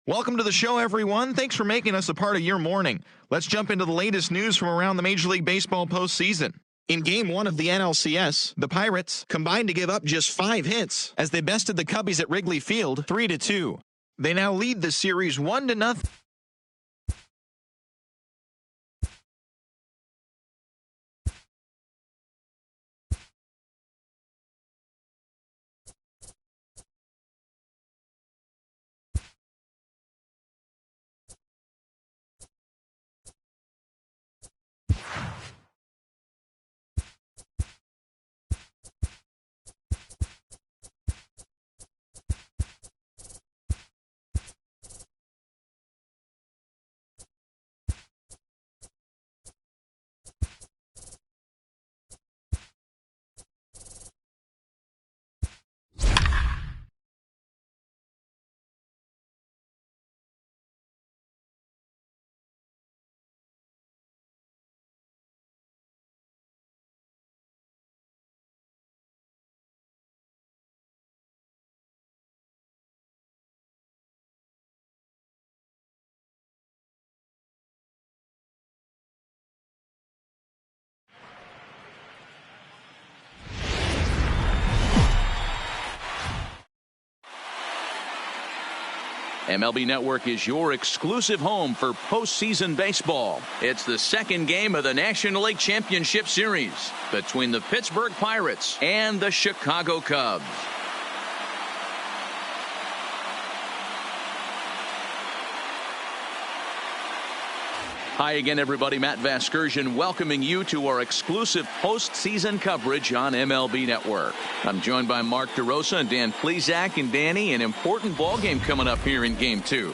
Welcome to the show, everyone. Thanks for making us a part of your morning. Let's jump into the latest news from around the Major League Baseball postseason. In Game 1 of the NLCS, the Pirates combined to give up just 5 hits as they bested the Cubbies at Wrigley Field 3-2. They now lead the series 1-0. MLB Network is your exclusive home for postseason baseball. It's the second game of the National League Championship Series between the Pittsburgh Pirates and the Chicago Cubs. Hi again, everybody. Matt Vasgersian welcoming you to our exclusive postseason coverage on MLB Network. I'm joined by Mark DeRosa and Dan Plesac. And Danny, an important ball game coming up here in Game 2.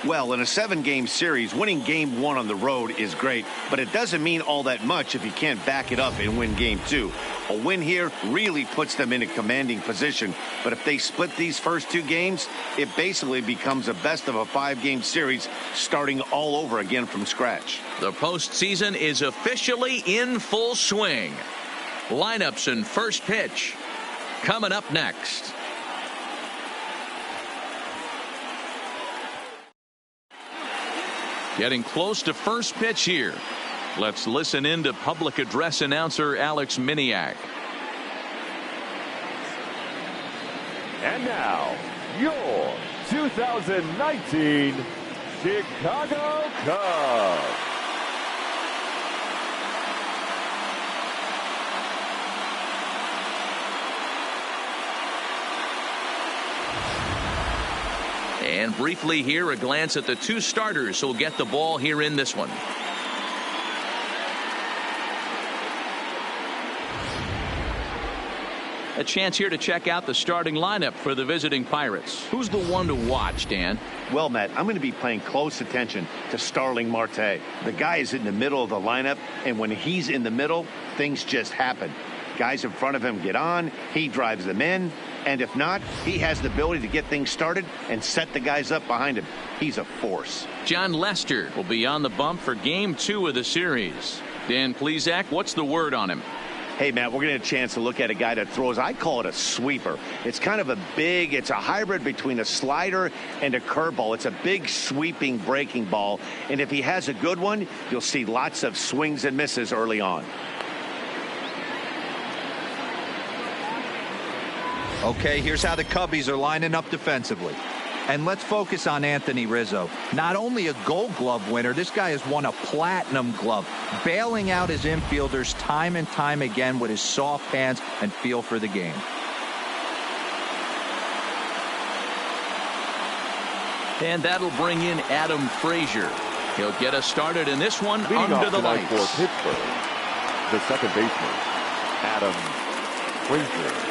Well, in a 7-game series, winning Game 1 on the road is great, but it doesn't mean all that much if you can't back it up and win Game 2. A win here really puts them in a commanding position, but if they split these first 2 games, it basically becomes a best of a 5-game series starting all over again from scratch. The postseason is officially in full swing. Lineups and first pitch coming up next. Getting close to first pitch here. Let's listen in to public address announcer Alex Miniak. And now, your 2019 Chicago Cubs. And briefly here, a glance at the 2 starters who'll get the ball here in this one. A chance here to check out the starting lineup for the visiting Pirates. Who's the one to watch, Dan? Well, Matt, I'm going to be paying close attention to Starling Marte. The guy is in the middle of the lineup, and when he's in the middle, things just happen. Guys in front of him get on, he drives them in, and if not, he has the ability to get things started and set the guys up behind him. He's a force. John Lester will be on the bump for Game 2 of the series. Dan Plesac, what's the word on him? Hey, Matt, we're going to get a chance to look at a guy that throws, I call it a sweeper. It's kind of it's a hybrid between a slider and a curveball. It's a big sweeping breaking ball, and if he has a good one, you'll see lots of swings and misses early on. Okay, here's how the Cubbies are lining up defensively. And let's focus on Anthony Rizzo. Not only a Gold Glove winner, this guy has won a Platinum Glove, bailing out his infielders time and time again with his soft hands and feel for the game. And that'll bring in Adam Frazier. He'll get us started in this one under the lights. For Pittsburgh, the second baseman, Adam Frazier.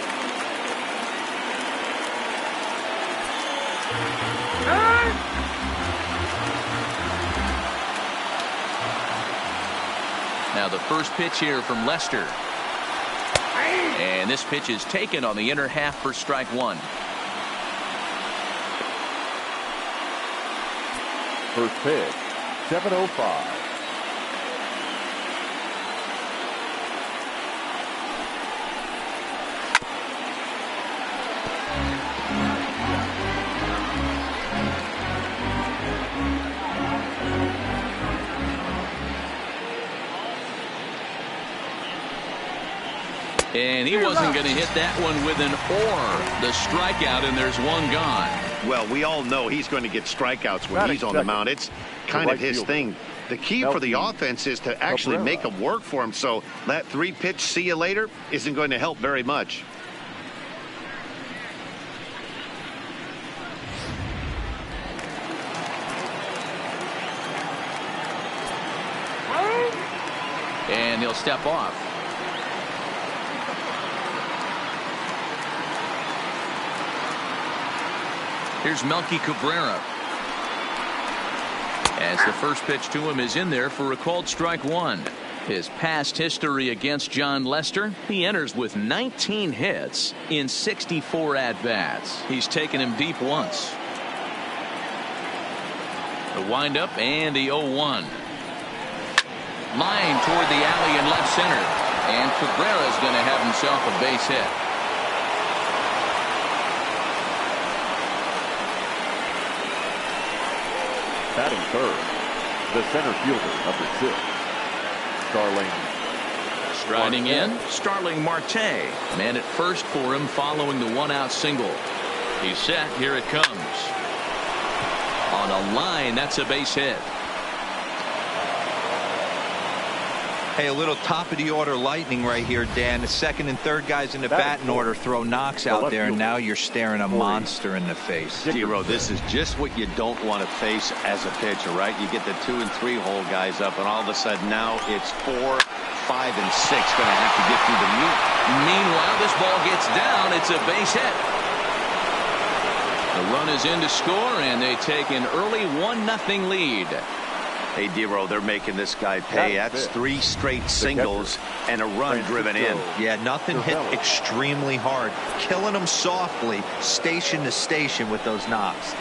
Now the first pitch here from Lester. And this pitch is taken on the inner half for strike 1. First pitch, 7:05. And he wasn't going to hit that one with an or. The strikeout, and there's one gone. Well, we all know he's going to get strikeouts when he's on the mound. It's kind of his thing. The key for the offense is to actually make them work for him. So that 3-pitch see you later isn't going to help very much. And he'll step off. Here's Melky Cabrera. As the first pitch to him is in there for a called strike one. His past history against John Lester, he enters with 19 hits in 64 at-bats. He's taken him deep once. The windup and the 0-1. Line toward the alley in left center. And Cabrera's going to have himself a base hit. Batting third, the center fielder, number 6, Starling. Striding in, Starling Marte. Man at first for him following the one-out single. He's set. Here it comes. On a line, that's a base hit. Hey, a little top of the order lightning right here, Dan. The second and third guys in the batting order throw knocks out there, and now you're staring a monster in the face. Zero, this is just what you don't want to face as a pitcher, right? You get the 2 and 3 hole guys up, and all of a sudden now it's 4, 5, and 6 going to have to get through the meat. Meanwhile, this ball gets down. It's a base hit. The run is in to score, and they take an early 1-0 lead. Hey, Dero, they're making this guy pay. That's 3 straight singles and a run driven in. Yeah, nothing hit extremely hard. Killing them softly, station to station with those knocks.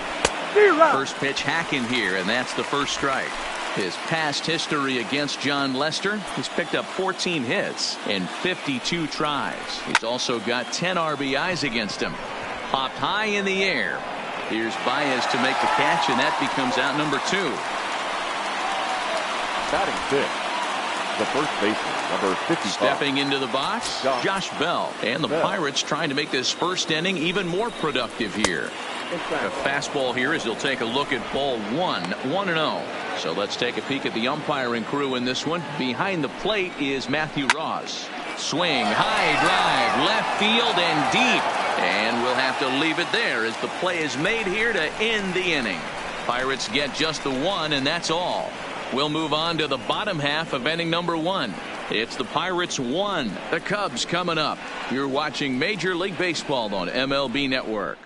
First pitch hacking here, and that's the first strike. His past history against John Lester, he's picked up 14 hits in 52 tries. He's also got 10 RBIs against him. Popped high in the air. Here's Baez to make the catch, and that becomes out number 2. Batting 5th, the first baseman, number 55. Stepping into the box, Josh Bell. And the Pirates trying to make this first inning even more productive here. A fastball here as he'll take a look at ball 1, 1-0. So let's take a peek at the umpiring crew in this one. Behind the plate is Matthew Ross. Swing, high drive, left field and deep. And we'll have to leave it there as the play is made here to end the inning. Pirates get just the 1, and that's all. We'll move on to the bottom half of inning number 1. It's the Pirates 1, the Cubs coming up. You're watching Major League Baseball on MLB Network.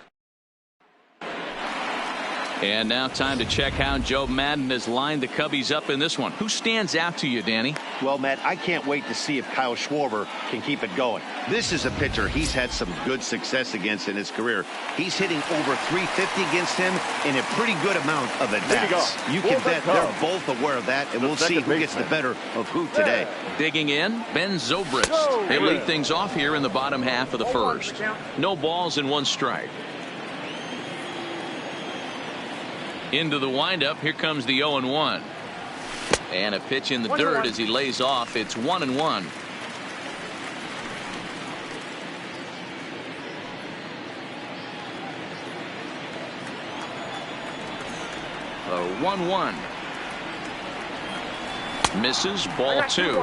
And now time to check how Joe Madden has lined the Cubbies up in this one. Who stands out to you, Danny? Well, Matt, I can't wait to see if Kyle Schwarber can keep it going. This is a pitcher he's had some good success against in his career. He's hitting over 350 against him in a pretty good amount of at-bats. You can bet they're both aware of that, and we'll see who gets the better of who today. Digging in, Ben Zobrist. They lead things off here in the bottom half of the first. No balls and 1 strike. Into the windup. Here comes the 0-1. And a pitch in the dirt as he lays off. It's 1-1. A 1-1. Misses. Ball 2.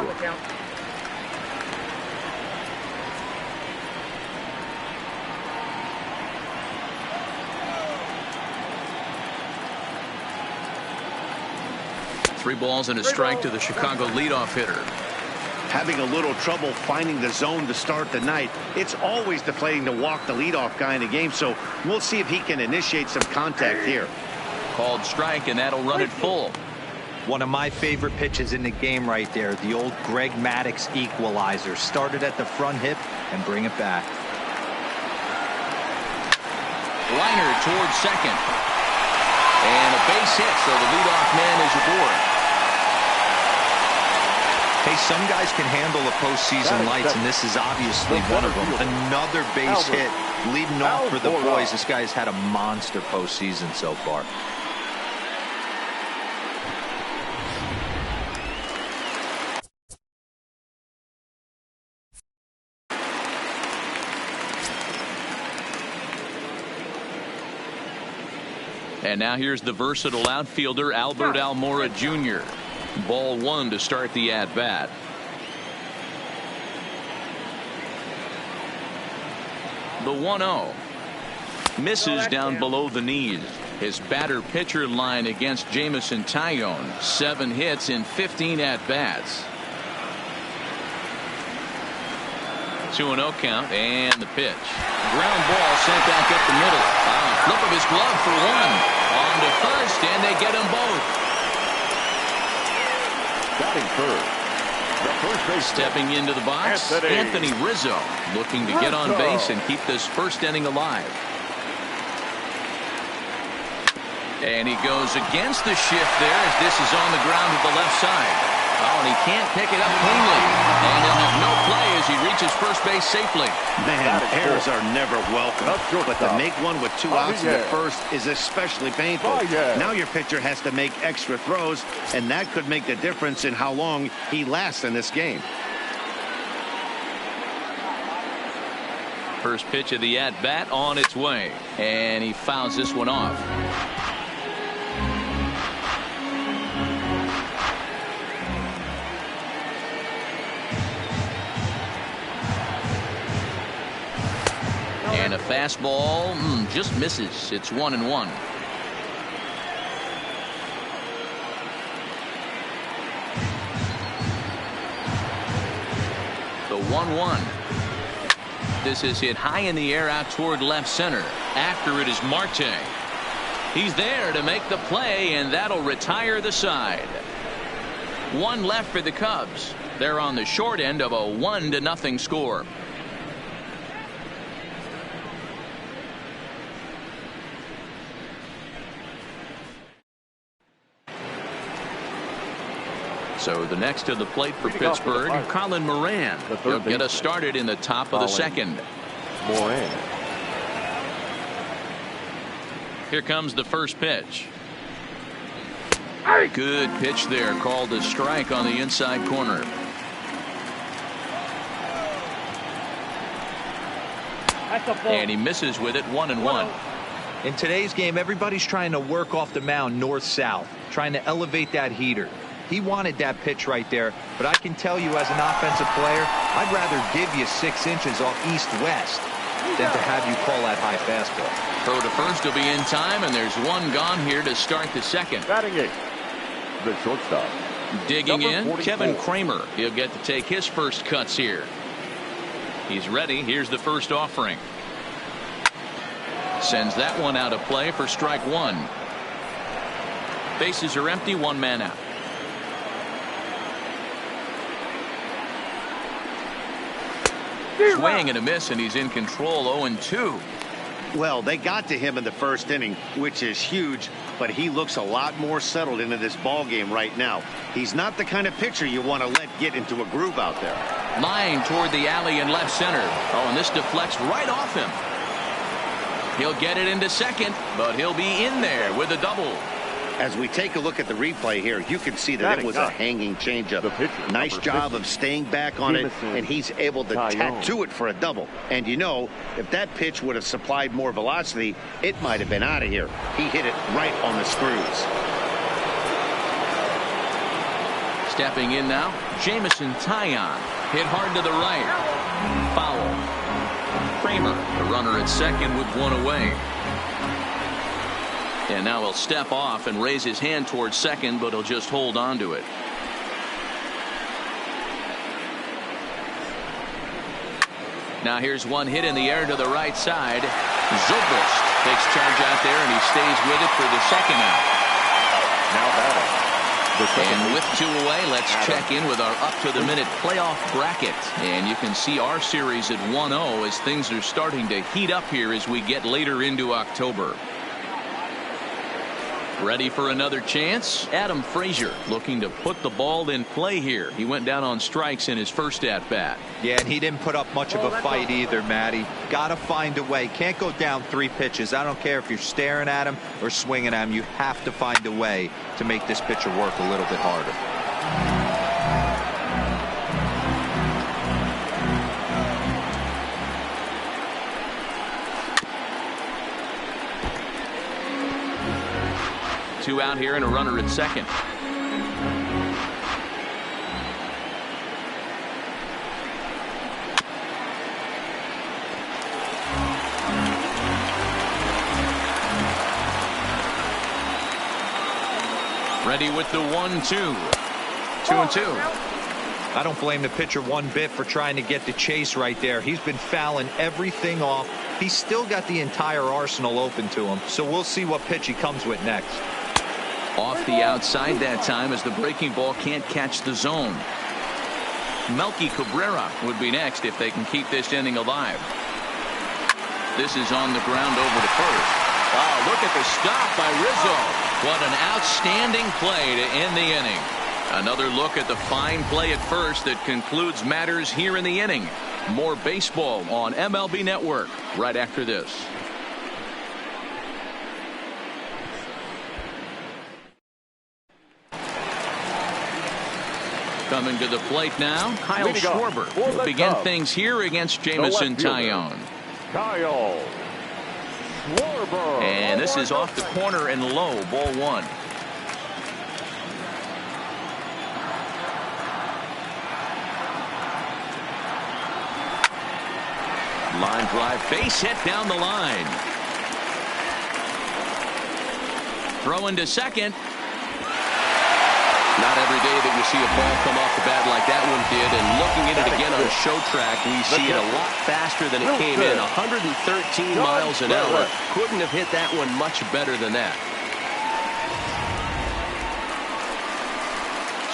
Three balls and a strike to the Chicago leadoff hitter. Having a little trouble finding the zone to start the night. It's always deflating to walk the leadoff guy in the game, so we'll see if he can initiate some contact here. Called strike, and that'll run it full. One of my favorite pitches in the game right there, the old Greg Maddux equalizer. Started at the front hip and bring it back. Liner towards second. And a base hit, so the leadoff man is aboard. Hey, some guys can handle the postseason lights, and this is obviously one of them. Another base hit leading off for the boys. This guy's had a monster postseason so far. And now here's the versatile outfielder Albert Almora Jr. Ball one to start the at-bat. The 1-0. Misses down below the knees. His batter-pitcher line against Jameson Taillon. 7 hits in 15 at-bats. 2-0 count and the pitch. Ground ball sent back up the middle. Flip of his glove for one. On to first, and they get them both. Batting third. The first base. Stepping into the box, Anthony Rizzo, looking to get on base and keep this first inning alive. And he goes against the shift there as this is on the ground to the left side. Oh, and he can't pick it up cleanly. And he'll have no play as he reaches first base safely. Man, errors are never welcome. But to make one with 2 outs in the first is especially painful. Now your pitcher has to make extra throws, and that could make the difference in how long he lasts in this game. First pitch of the at-bat on its way. And he fouls this one off. And a fastball just misses. It's 1-1. The 1-1. This is hit high in the air out toward left center. After it is Marte. He's there to make the play, and that'll retire the side. 1 left for the Cubs. They're on the short end of a 1-0 score. So the next to the plate for Pittsburgh, Colin Moran. He'll get us started in the top of the second. Moran. Here comes the first pitch. Good pitch there, called a strike on the inside corner. And he misses with it. 1-1. In today's game, everybody's trying to work off the mound north-south, trying to elevate that heater. He wanted that pitch right there, but I can tell you as an offensive player, I'd rather give you 6 inches off east-west than to have you call that high fastball. Throw to first will be in time, and there's one gone here to start the second. Batting 8. The shortstop. Digging in, Kevin Kramer. He'll get to take his first cuts here. He's ready. Here's the first offering. Sends that one out of play for strike 1. Bases are empty, 1 man out. Swing and a miss, and he's in control. 0-2. Well, they got to him in the first inning, which is huge, but he looks a lot more settled into this ball game right now. He's not the kind of pitcher you want to let get into a groove out there. Line toward the alley in left center. Oh, and this deflects right off him. He'll get it into second, but he'll be in there with a double. As we take a look at the replay here, you can see that it was a hanging changeup. Nice job of staying back on it, and he's able to tattoo it for a double. And you know, if that pitch would have supplied more velocity, it might have been out of here. He hit it right on the screws. Stepping in now, Jameson Taillon. Hit hard to the right. Foul. Kramer, the runner at second with 1 away. And now he'll step off and raise his hand towards second, but he'll just hold on to it. Now here's one hit in the air to the right side. Zobrist takes charge out there, and he stays with it for the second out. Now batting. And with 2 away, let's check in with our up-to-the-minute playoff bracket. And you can see our series at 1-0 as things are starting to heat up here as we get later into October. Ready for another chance? Adam Frazier looking to put the ball in play here. He went down on strikes in his first at-bat. Yeah, and he didn't put up much of a fight either, Matty. Got to find a way. Can't go down 3 pitches. I don't care if you're staring at him or swinging at him. You have to find a way to make this pitcher work a little bit harder. 2 out here and a runner at second. Ready with the 1-2. 2-2. I don't blame the pitcher one bit for trying to get the chase right there. He's been fouling everything off. He's still got the entire arsenal open to him, so we'll see what pitch he comes with next. Off the outside that time as the breaking ball can't catch the zone. Melky Cabrera would be next if they can keep this inning alive. This is on the ground over to first. Oh, look at the stop by Rizzo. What an outstanding play to end the inning. Another look at the fine play at first that concludes matters here in the inning. More baseball on MLB Network right after this. Coming to the plate now, Kyle Schwarber will begin things here against Jamison Tyone. Kyle Schwarber. And this is off the corner and low, ball 1. Line drive, base hit down the line. Throwing to second. Not every day that you see a ball come off the bat like that one did. And looking at it again on a show track, we see it a lot faster than it came in. 113 miles an hour. Couldn't have hit that one much better than that.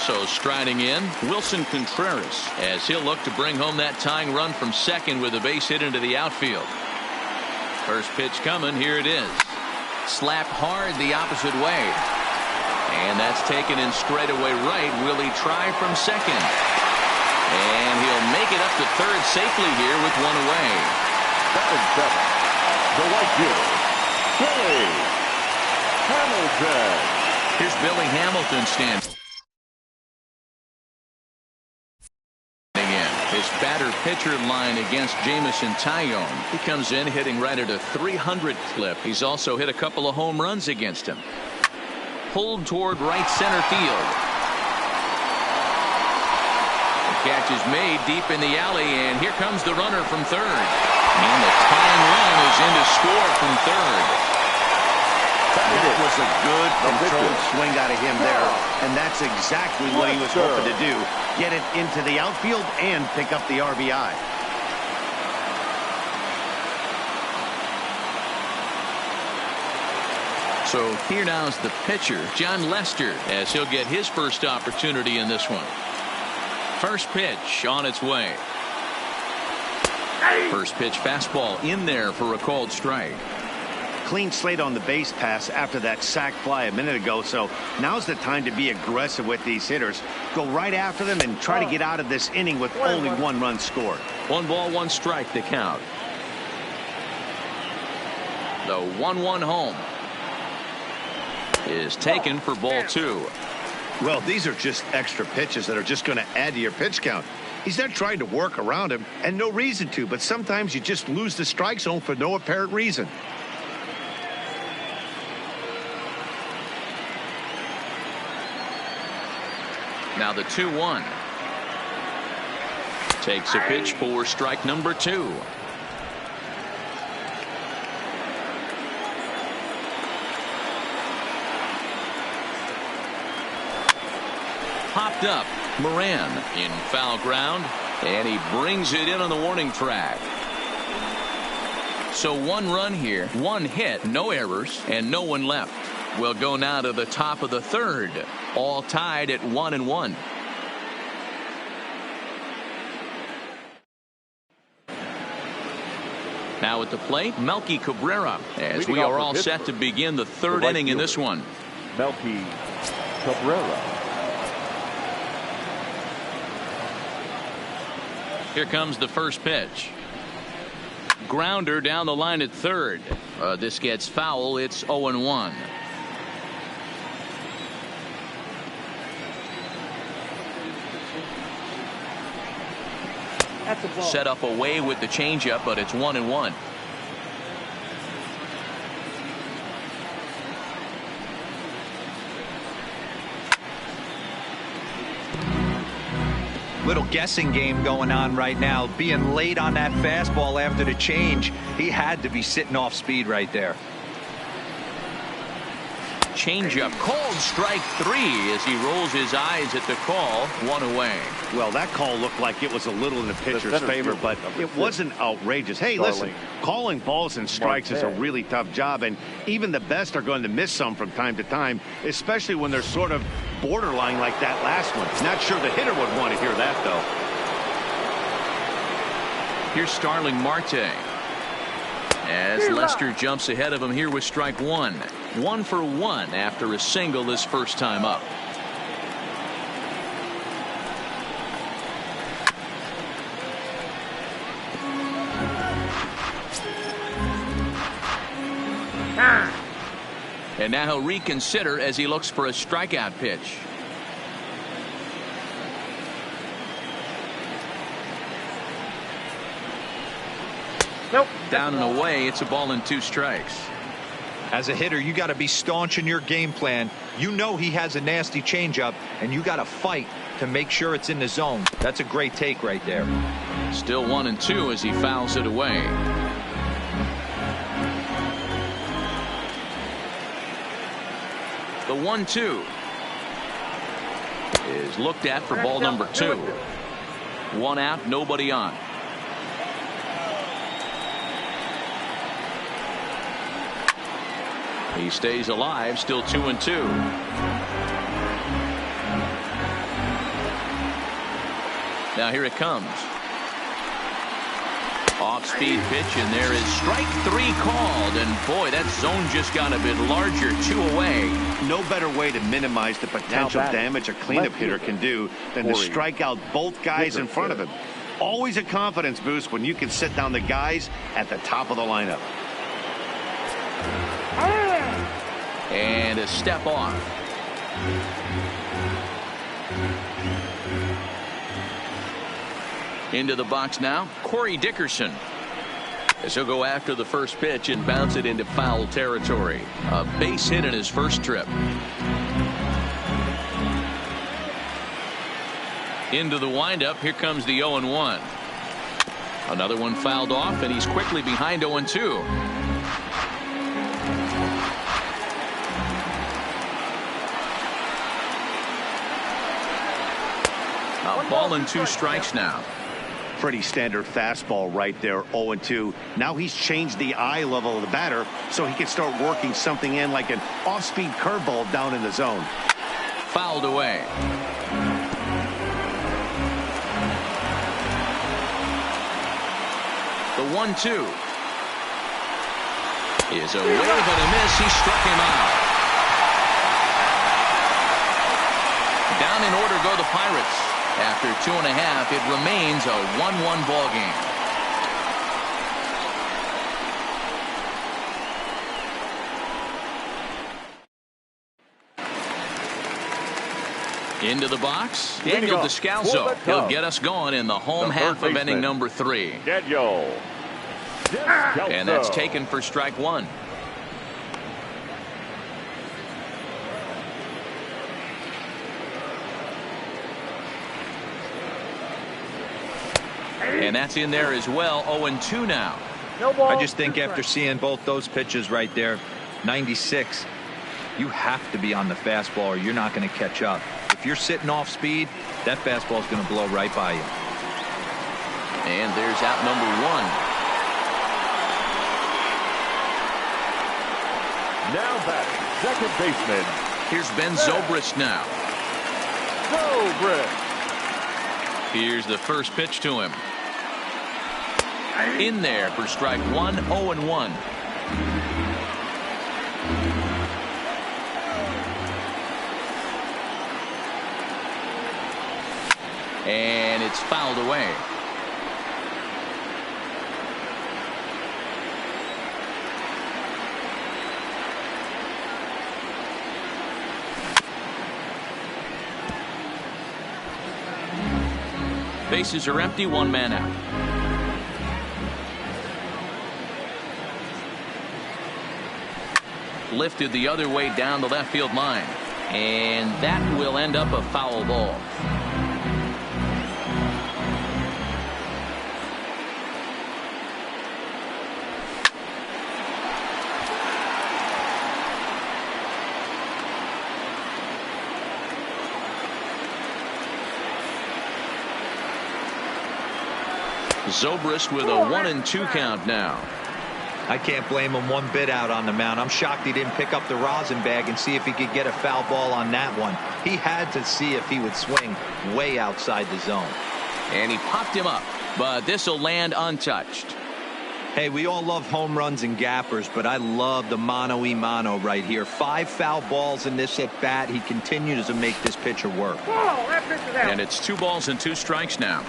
So striding in, Wilson Contreras, as he'll look to bring home that tying run from second with a base hit into the outfield. First pitch coming, here it is. Slapped hard the opposite way. And that's taken in straightaway right. Will he try from second? And he'll make it up to third safely here with one away. That is seven. The right fielder, Billy Hamilton. Here's Billy Hamilton standing. His batter-pitcher line against Jamison Tyone. He comes in hitting right at a 300 clip. He's also hit a couple of home runs against him. Pulled toward right center field. The catch is made deep in the alley, and here comes the runner from third. And the tying run is in to score from third. That was a good controlled swing out of him there, and that's exactly what he was hoping to do. Get it into the outfield and pick up the RBI. So here now is the pitcher, John Lester, as he'll get his first opportunity in this one. First pitch on its way. First pitch fastball in there for a called strike. Clean slate on the base pass after that sac fly a minute ago, so now's the time to be aggressive with these hitters. Go right after them and try to get out of this inning with only one run scored. 1-1 strike to count. The 1-1 home is taken for ball 2. Well, these are just extra pitches that are just going to add to your pitch count. He's not trying to work around him, and no reason to, but sometimes you just lose the strike zone for no apparent reason. Now the 2-1. Takes a pitch for strike number 2. Popped up. Moran in foul ground, and he brings it in on the warning track. So 1 run here, 1 hit, no errors, and no one left. We'll go now to the top of the third, all tied at 1-1. Now at the plate, Melky Cabrera, as we are all set to begin the third inning in this one. Melky Cabrera. Here comes the first pitch. Grounder down the line at third. This gets foul. It's 0-1. Set up away with the changeup, but it's 1-1. Little guessing game going on right now. Being late on that fastball after the change. He had to be sitting off speed right there. Changeup called strike 3 as he rolls his eyes at the call. 1 away. Well, that call looked like it was a little in the pitcher's favor, but it wasn't outrageous. Hey, listen, calling balls and strikes is a really tough job, and even the best are going to miss some from time to time, especially when they're sort of borderline like that last one. Not sure the hitter would want to hear that, though. Here's Starling Marte as Lester jumps ahead of him here with strike 1. 1 for 1 after a single this first time up. And now he'll reconsider as he looks for a strikeout pitch. Nope. Down and away. It's a ball and 2 strikes. As a hitter, you got to be staunch in your game plan. You know he has a nasty changeup, and you got to fight to make sure it's in the zone. That's a great take right there. Still 1-2 as he fouls it away. The 1-2 is looked at for ball number 2. 1 out, nobody on. He stays alive, still 2-2. Now here it comes. Off-speed pitch, and there is strike 3 called. And boy, that zone just got a bit larger. 2 away. No better way to minimize the potential damage a cleanup hitter can do than to strike out both guys in front of him. Always a confidence boost when you can sit down the guys at the top of the lineup. And a step off. Into the box now, Corey Dickerson. As he'll go after the first pitch and bounce it into foul territory. A base hit in his first trip. Into the windup, here comes the 0-1. Another one fouled off, and he's quickly behind 0-2. A ball and 2 strikes now. Pretty standard fastball right there, 0-2. Now he's changed the eye level of the batter so he can start working something in like an off-speed curveball down in the zone. Fouled away. The 1-2 is a wave and a miss. He struck him out. Down in order go the Pirates. After 2.5, it remains a 1-1 ball game. Into the box, Daniel Descalso. He'll get us going in the home half of inning number 3. And that's taken for strike 1. And that's in there as well. 0-2 now. I just think after seeing both those pitches right there, 96, you have to be on the fastball or you're not going to catch up. If you're sitting off speed, that fastball is going to blow right by you. And there's out number 1. Now back, second baseman. Here's Ben Zobrist now. Zobrist. Here's the first pitch to him. In there for strike 1, 0-1. And it's fouled away. Bases are empty, 1 man out. Lifted the other way down the left field line. And that will end up a foul ball. Zobrist with a 1-2 count now. I can't blame him one bit out on the mound. I'm shocked he didn't pick up the rosin bag and see if he could get a foul ball on that one. He had to see if he would swing way outside the zone. And he popped him up, but this will land untouched. Hey, we all love home runs and gappers, but I love the mano-a-mano right here. 5 foul balls in this at bat. He continues to make this pitcher work. And it's 2 balls and 2 strikes now.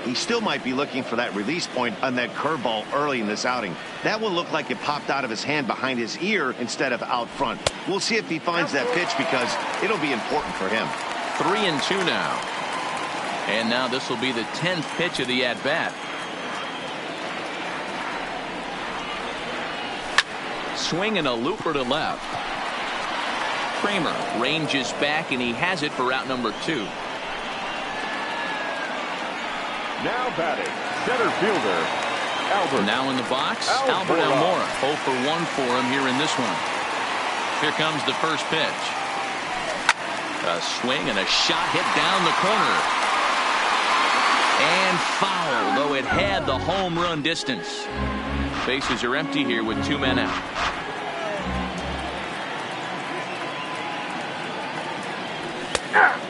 He still might be looking for that release point on that curveball early in this outing. That one looked like it popped out of his hand behind his ear instead of out front. We'll see if he finds that pitch because it'll be important for him. 3-2 now. And now this will be the 10th pitch of the at-bat. Swing and a looper to left. Kramer ranges back and he has it for out number 2. Now batting, center fielder, Albert. Now in the box, Albert Almora. 0 for 1 for him here in this one. Here comes the first pitch. A swing and a shot hit down the corner. And foul, though it had the home run distance. Bases are empty here with 2 men out.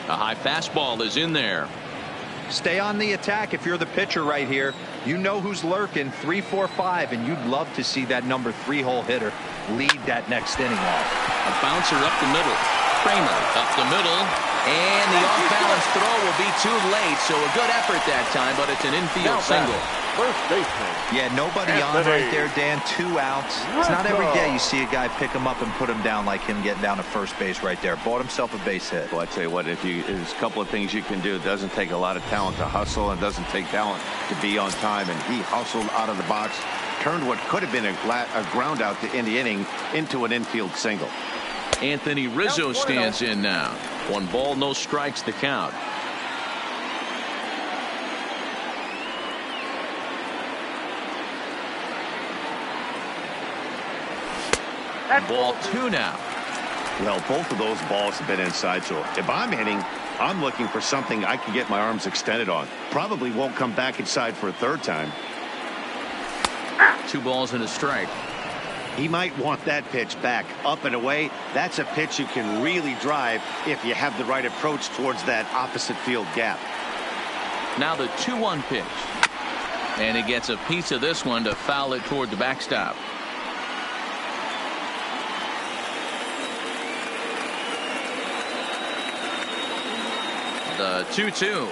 A high fastball is in there. Stay on the attack if you're the pitcher right here. You know who's lurking, 3, 4, 5, and you'd love to see that number 3-hole hitter lead that next inning off. A bouncer up the middle. Kramer up the middle. And the off-balance throw will be too late, so a good effort that time, but it's an infield single. First baseman. Yeah, nobody on right there, Dan. 2 outs. It's not every day you see a guy pick him up and put him down like him getting down to first base right there. Bought himself a base hit. Well, I tell you what, there's a couple of things you can do. It doesn't take a lot of talent to hustle and doesn't take talent to be on time. And he hustled out of the box, turned what could have been a ground out to end the inning into an infield single. Anthony Rizzo stands in now. 1 ball, no strikes the count. Ball 2 now. Well, both of those balls have been inside, so if I'm hitting, I'm looking for something I can get my arms extended on. Probably won't come back inside for a 3rd time. 2 balls and a strike. He might want that pitch back up and away. That's a pitch you can really drive if you have the right approach towards that opposite field gap. Now the 2-1 pitch. And he gets a piece of this one to foul it toward the backstop. The 2-2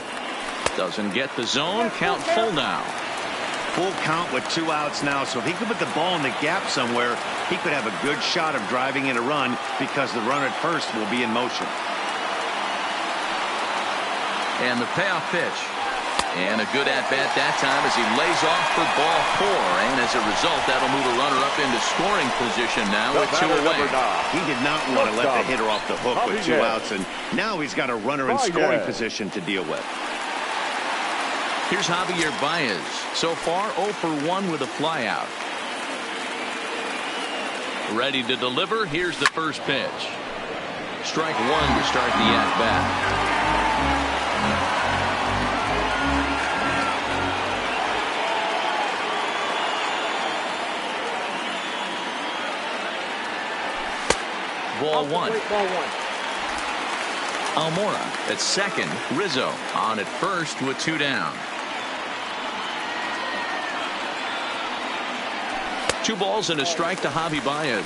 doesn't get the zone. Count full now. Full count with 2 outs now, so if he could put the ball in the gap somewhere, he could have a good shot of driving in a run because the runner at first will be in motion. And the payoff pitch. And a good at-bat that time as he lays off for ball 4. And as a result, that'll move a runner up into scoring position now with 2 away. He did not want to let the hitter off the hook with 2 outs, and now he's got a runner in scoring position to deal with. Here's Javier Baez. So far 0 for 1 with a flyout. Ready to deliver. Here's the first pitch. Strike 1 to start the at-bat. Ball 1. Almora at second. Rizzo on at first with 2 down. 2 balls and a strike to Javi Baez.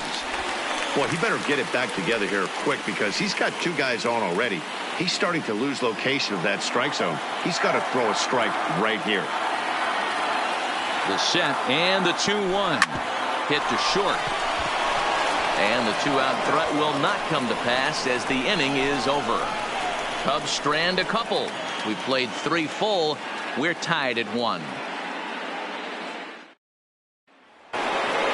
Boy, he better get it back together here quick because he's got 2 guys on already. He's starting to lose location of that strike zone. He's got to throw a strike right here. The set and the 2-1. Hit to short. And the 2-out threat will not come to pass as the inning is over. Cubs strand a couple. We played 3 full. We're tied at 1.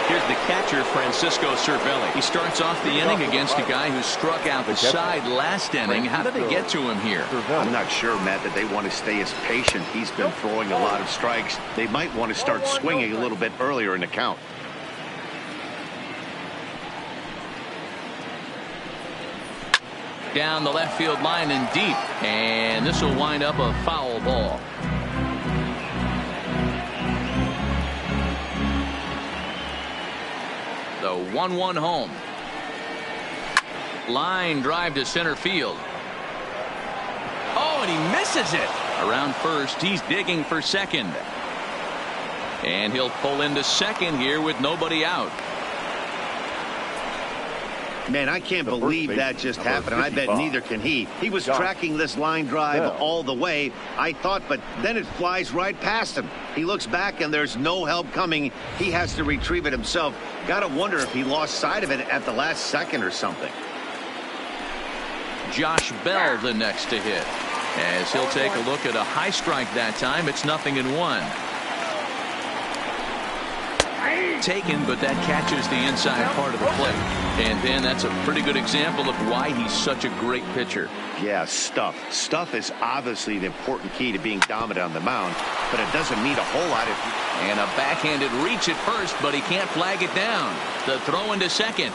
Here's the catcher, Francisco Cervelli. He starts off the inning against a guy who struck out the side last inning. How did they get to him here? I'm not sure, Matt, that they want to stay as patient. He's been throwing a lot of strikes. They might want to start swinging a little bit earlier in the count. Down the left field line and deep. And this will wind up a foul ball. The 1-1 home. Line drive to center field. Oh, and he misses it. Around first, he's digging for second. And he'll pull into second here with nobody out. Man, I can't believe that just happened, and I bet neither can he. He was tracking this line drive all the way, I thought, but then it flies right past him. He looks back, and there's no help coming. He has to retrieve it himself. Got to wonder if he lost sight of it at the last second or something. Josh Bell the next to hit. As he'll take a look at a high strike that time. It's 0-1. Taken, but that catches the inside part of the plate. And then that's a pretty good example of why he's such a great pitcher. Yeah, stuff. Stuff is obviously the important key to being dominant on the mound, but it doesn't mean a whole lot if you... And a backhanded reach at first, but he can't flag it down. The throw into second.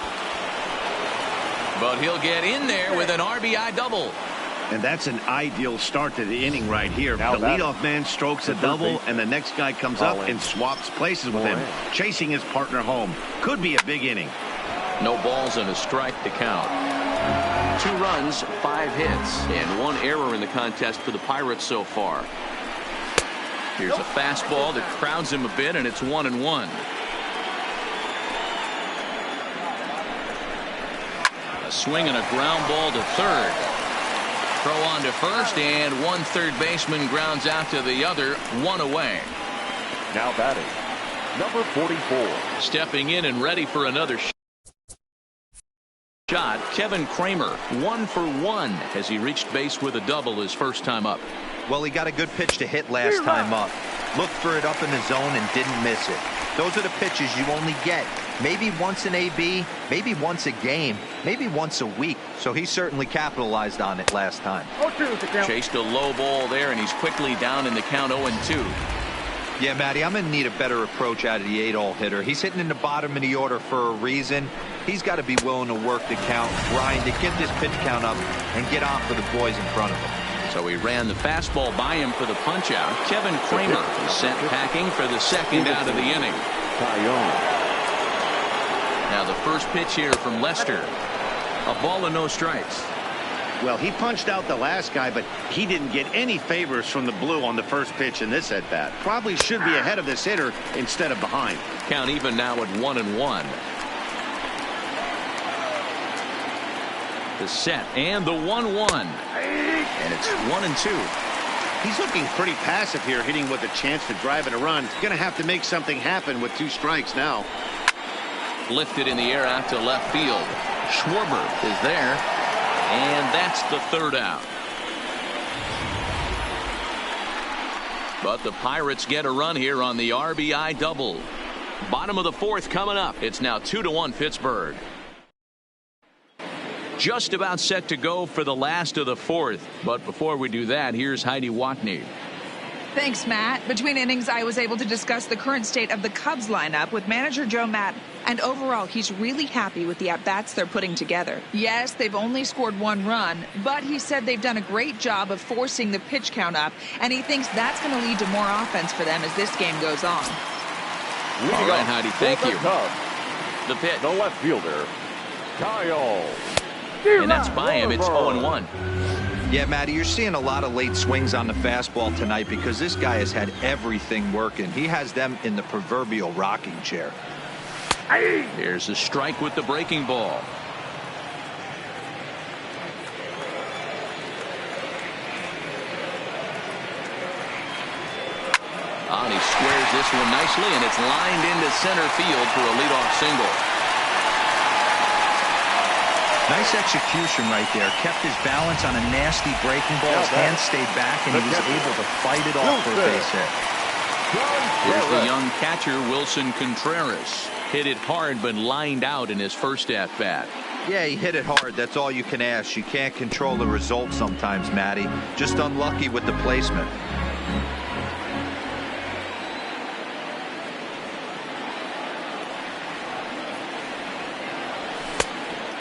But he'll get in there with an RBI double. And that's an ideal start to the inning right here. The leadoff man strokes a double, and the next guy comes up and swaps places with him, chasing his partner home. Could be a big inning. No balls and a strike to count. 2 runs, 5 hits, and 1 error in the contest for the Pirates so far. Here's a fastball that crowds him a bit, and it's 1-1. A swing and a ground ball to third. Throw on to first, and one third baseman grounds out to the other, 1 away. Now batting, number 44. Stepping in and ready for another shot, Kevin Kramer, 1 for 1 as he reached base with a double his first time up. Well, he got a good pitch to hit last time up. Looked for it up in the zone and didn't miss it. Those are the pitches you only get maybe once in AB, maybe once a game, maybe once a week. So he certainly capitalized on it last time. Chased a low ball there, and he's quickly down in the count 0-2. Yeah, Matty, I'm going to need a better approach out of the 8-hole hitter. He's hitting in the bottom of the order for a reason. He's got to be willing to work the count, grind it, get this pitch count up, and get on for the boys in front of him. So he ran the fastball by him for the punch-out. Kevin Kramer is sent packing for the second out of the inning. Now the first pitch here from Lester. A ball and no strikes. Well, he punched out the last guy, but he didn't get any favors from the blue on the first pitch in this at-bat. Probably should be ahead of this hitter instead of behind. Count even now at 1-1. The set and the 1-1. And it's 1-2. He's looking pretty passive here, hitting with a chance to drive in a run. Going to have to make something happen with 2 strikes now. Lifted in the air out to left field. Schwarber is there. And that's the third out. But the Pirates get a run here on the RBI double. Bottom of the 4th coming up. It's now 2-1 Pittsburgh. Just about set to go for the last of the 4th. But before we do that, here's Heidi Watney. Thanks, Matt. Between innings, I was able to discuss the current state of the Cubs lineup with manager Joe Matt, and overall, he's really happy with the at-bats they're putting together. Yes, they've only scored 1 run, but he said they've done a great job of forcing the pitch count up, and he thinks that's going to lead to more offense for them as this game goes on. All right, Heidi, thank you. The pitch. The left fielder, Kyle. And that's by him. It's 0-1. Yeah, Matty, you're seeing a lot of late swings on the fastball tonight because this guy has had everything working. He has them in the proverbial rocking chair. Here's a strike with the breaking ball. And he squares this one nicely, and it's lined into center field for a leadoff single. Nice execution right there. Kept his balance on a nasty breaking ball. His hands stayed back, and he was able to fight it off for a base hit. Here's the young catcher, Wilson Contreras. Hit it hard, but lined out in his first at-bat. Yeah, he hit it hard. That's all you can ask. You can't control the result sometimes, Matty. Just unlucky with the placement.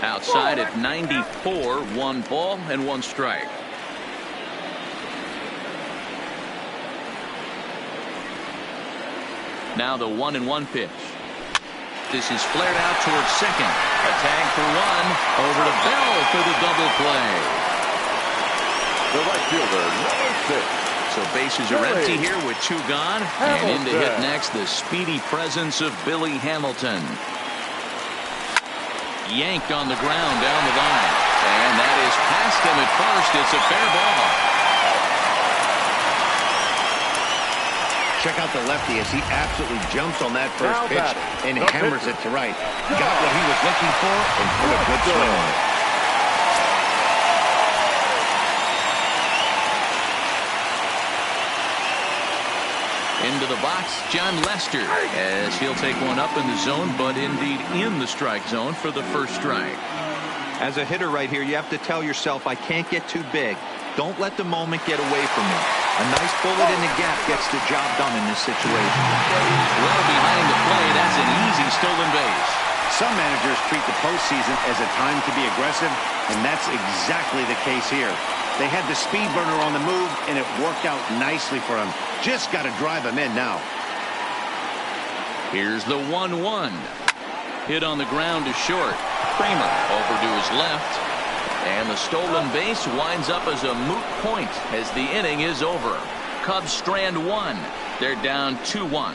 Outside at 94, 1 ball and 1 strike. Now the 1-1 pitch. This is flared out towards second. A tag for one. Over to Bell for the double play. The right fielder, number 6. So bases are empty here with 2 gone. And in to hit next, the speedy presence of Billy Hamilton. Yanked on the ground down the line. And that is past him at first. It's a fair ball. Check out the lefty as he absolutely jumps on that first pitch and hammers it to right. Got what he was looking for and put a good swing on it. Into the box, John Lester, as he'll take one up in the zone, but indeed in the strike zone for the first strike. As a hitter right here, you have to tell yourself, I can't get too big. Don't let the moment get away from me. A nice bullet in the gap gets the job done in this situation. Well behind the play, that's an easy stolen base. Some managers treat the postseason as a time to be aggressive, and that's exactly the case here. They had the speed burner on the move, and it worked out nicely for him. Just got to drive him in now. Here's the 1-1. Hit on the ground to short. Kramer over to his left. And the stolen base winds up as a moot point as the inning is over. Cubs strand 1. They're down 2-1.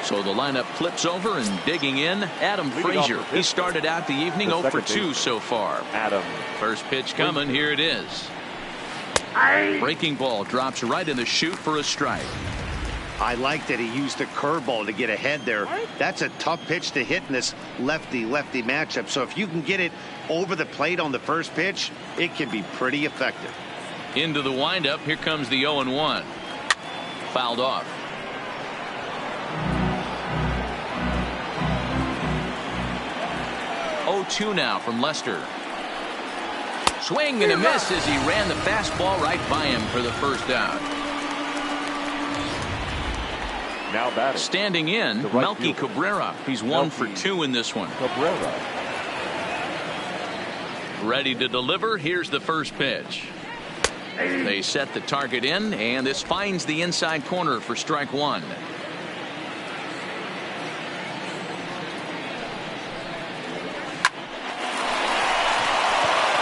So the lineup flips over and digging in. Adam Frazier. He started out the evening 0 for 2 so far. Adam. First pitch coming. Here it is. Breaking ball drops right in the chute for a strike. I like that he used a curveball to get ahead there. That's a tough pitch to hit in this lefty-lefty matchup. So if you can get it over the plate on the first pitch, it can be pretty effective. Into the windup. Here comes the 0-1. Fouled off. 0-2 now from Lester. Swing and a miss as he ran the fastball right by him for the first out. Now batting. Standing in, right Melky fielder. Cabrera. He's 1 for 2 in this one. Cabrera. Ready to deliver. Here's the first pitch. They set the target in, and this finds the inside corner for strike 1.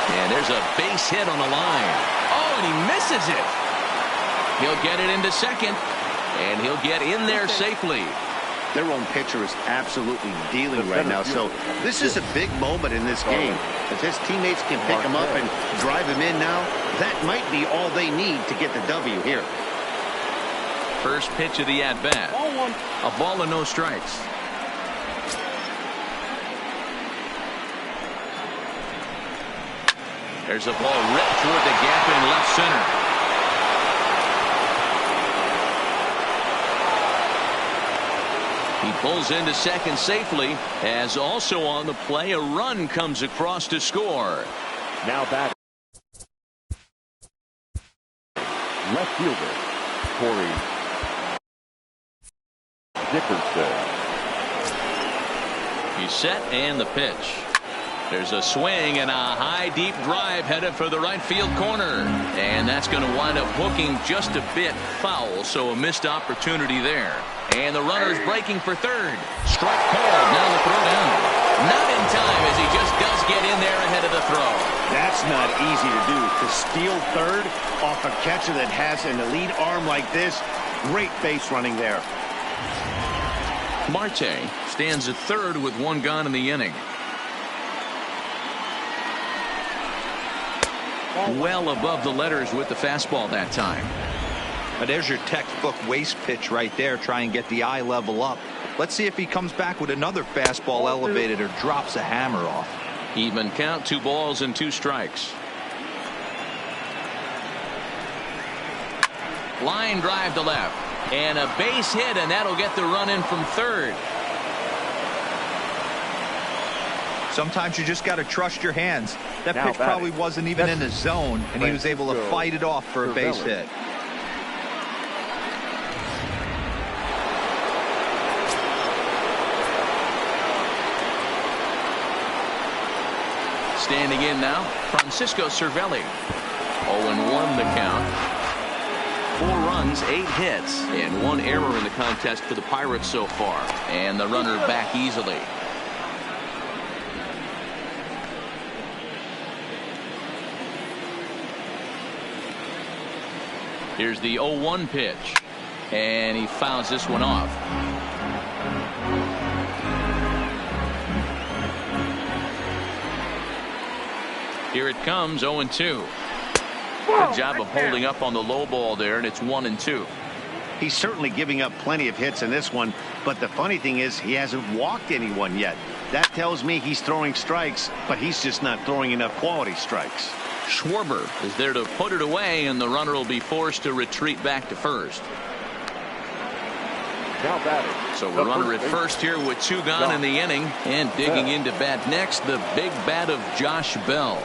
And there's a base hit on the line. Oh, and he misses it. He'll get it into second, and he'll get in there safely. Their own pitcher is absolutely dealing right now. So this is a big moment in this game. If his teammates can pick him up and drive him in now, that might be all they need to get the W here. First pitch of the at-bat. A ball and no strikes. There's a ball ripped toward the gap in left center. He pulls into second safely, as also on the play a run comes across to score. Now batting. Left fielder, Corey Dickerson. He's set and the pitch. There's a swing and a high deep drive headed for the right field corner, and that's going to wind up hooking just a bit foul, so a missed opportunity there. And the runner's breaking for third. Strike called. Now the throw down. Not in time, as he just does get in there ahead of the throw. That's not easy to do. To steal third off a catcher that has an elite arm like this, great base running there. Marte stands at third with 1 gone in the inning. Well above the letters with the fastball that time. But there's your textbook waste pitch right there. Try and get the eye level up. Let's see if he comes back with another fastball elevated or drops a hammer off. Even count, 2 balls and 2 strikes. Line drive to left. And a base hit, and that'll get the run in from third. Sometimes you just got to trust your hands. That Now pitch probably wasn't even in the zone, and he was able to fight it off for a base hit. Standing in now, Francisco Cervelli. 0-1 the count. 4 runs, 8 hits, and 1 error in the contest for the Pirates so far. And the runner back easily. Here's the 0-1 pitch. And he fouls this one off. Here it comes, 0-2. Good job of holding up on the low ball there, and it's 1-2. He's certainly giving up plenty of hits in this one, but the funny thing is he hasn't walked anyone yet. That tells me he's throwing strikes, but he's just not throwing enough quality strikes. Schwarber is there to put it away, and the runner will be forced to retreat back to first. Now batting. So we're runner at first here with 2 gone in the inning, and digging into bat next, the big bat of Josh Bell.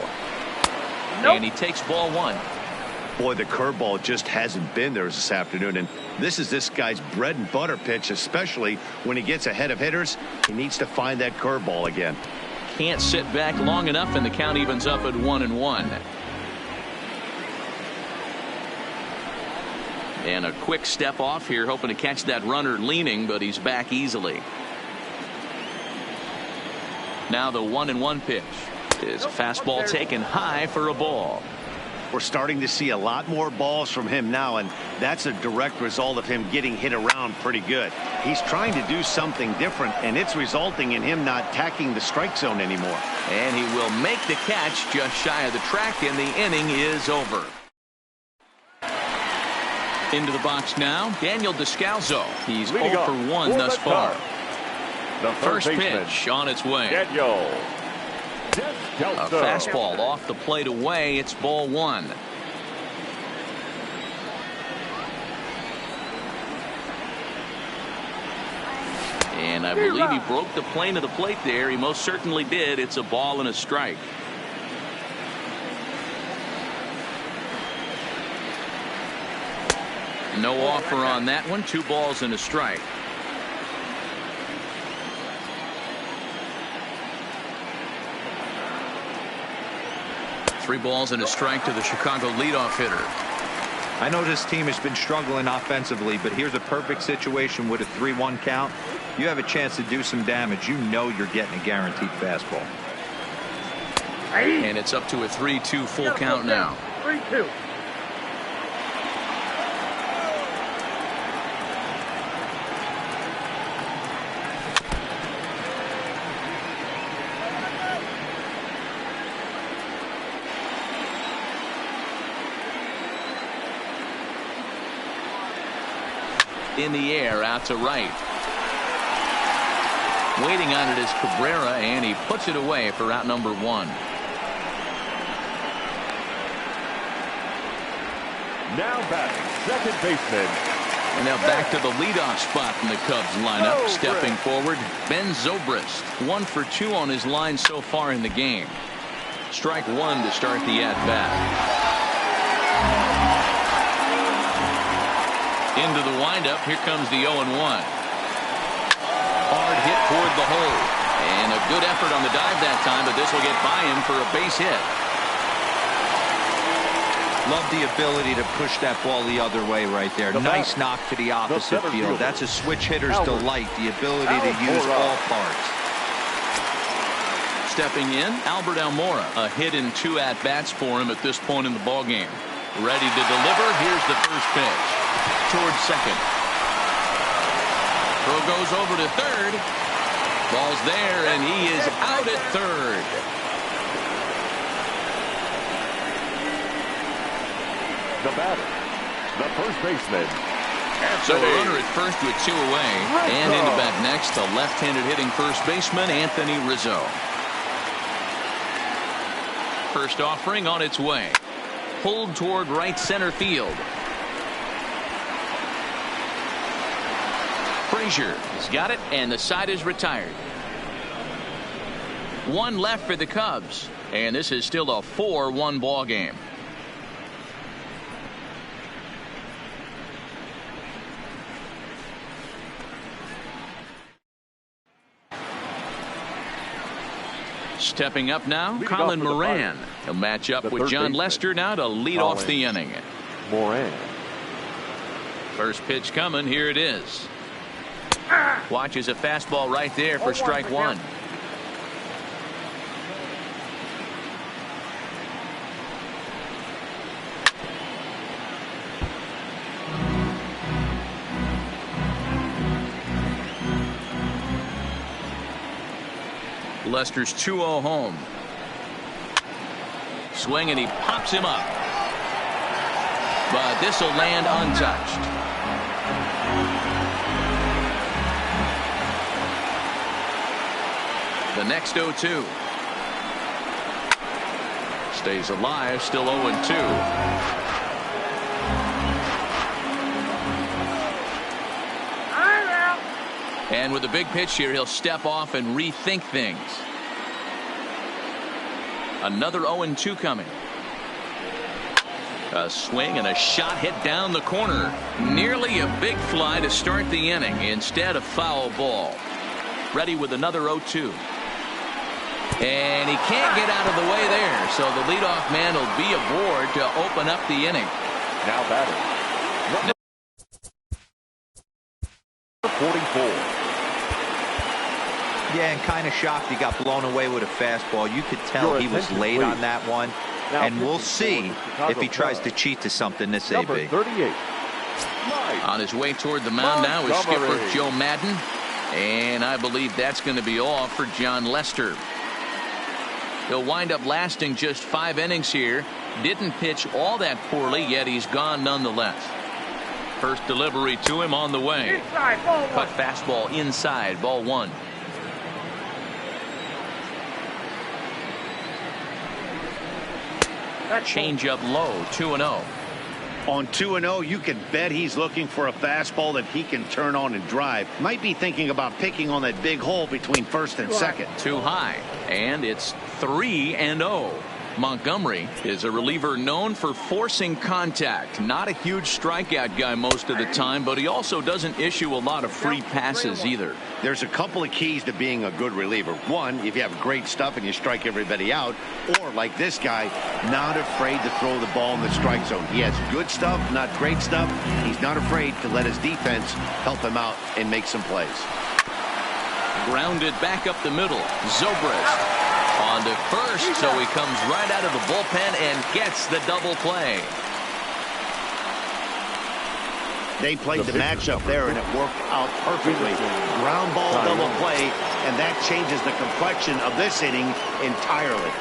And he takes ball 1. Boy, the curveball just hasn't been there this afternoon, and this is this guy's bread and butter pitch, especially when he gets ahead of hitters. He needs to find that curveball again. Can't sit back long enough, and the count evens up at 1-1. And a quick step off here, hoping to catch that runner leaning, but he's back easily. Now the 1-1 pitch is a fastball taken high for a ball. We're starting to see a lot more balls from him now, and that's a direct result of him getting hit around pretty good. He's trying to do something different, and it's resulting in him not tacking the strike zone anymore. And he will make the catch just shy of the track, and the inning is over. Into the box now, Daniel Descalzo. He's 0 for 1 thus far. The First pitch on its way. Daniel A fastball off the plate away. It's ball 1. And I believe he broke the plane of the plate there. He most certainly did. It's a ball and a strike. No offer on that one. 2 balls and a strike. Three balls and a strike to the Chicago leadoff hitter. I know this team has been struggling offensively, but here's a perfect situation with a 3-1 count. You have a chance to do some damage. You know you're getting a guaranteed fastball. And it's up to a 3-2 full count now. 3-2. In the air, out to right. Waiting on it is Cabrera, and he puts it away for out number 1. Now batting, second baseman. And now back to the leadoff spot in the Cubs lineup. Stepping forward, Ben Zobrist. 1 for 2 on his line so far in the game. Strike 1 to start the at-bat. Into the windup. Here comes the 0-1. Hard hit toward the hole. And a good effort on the dive that time, but this will get by him for a base hit. Love the ability to push that ball the other way right there. Nice knock to the opposite field. That's a switch hitter's delight, the ability to use all parts. Stepping in, Albert Almora. A hit in 2 at-bats for him at this point in the ballgame. Ready to deliver. Here's the first pitch. Towards second. Throw goes over to third. Ball's there, and he is out at third. The batter, the first baseman. So a runner at first with 2 away. And into bat next, the left-handed hitting first baseman, Anthony Rizzo. First offering on its way. Pulled toward right center field. Frazier has got it, and the side is retired. 1 left for the Cubs, and this is still a 4-1 ball game. Stepping up now, Colin Moran. He'll match up with John Lester now to lead off the inning. Moran. First pitch coming. Here it is. Watches a fastball right there for strike one. Lester's 2-0 home. Swing and he pops him up. But this will land untouched. The next 0-2. Stays alive, still 0-2. And with a big pitch here, he'll step off and rethink things. Another 0-2 coming. A swing and a shot hit down the corner. Nearly a big fly to start the inning. Instead, a foul ball. Ready with another 0-2. And he can't get out of the way there. So the leadoff man will be aboard to open up the inning. Now batting. 44. Yeah, and kind of shocked he got blown away with a fastball. You could tell he was late on that one. And we'll see if he tries to cheat to something this AB. 38. On his way toward the mound now is skipper Joe Madden. And I believe that's going to be all for John Lester. He'll wind up lasting just 5 innings here. Didn't pitch all that poorly, yet he's gone nonetheless. First delivery to him on the way. Inside, ball one. Cut fastball inside, ball one. Change up low, 2-0. On 2-0, you can bet he's looking for a fastball that he can turn on and drive. Might be thinking about picking on that big hole between first and second. Too high, and it's 3-0. Montgomery is a reliever known for forcing contact. Not a huge strikeout guy most of the time, but he also doesn't issue a lot of free passes either. There's a couple of keys to being a good reliever. One, if you have great stuff and you strike everybody out, or like this guy, not afraid to throw the ball in the strike zone. He has good stuff, not great stuff. He's not afraid to let his defense help him out and make some plays. Grounded back up the middle. Zobrist on to first, so he comes right out of the bullpen and gets the double play. They played the matchup there, and it worked out perfectly. Ground ball double play, and that changes the complexion of this inning entirely.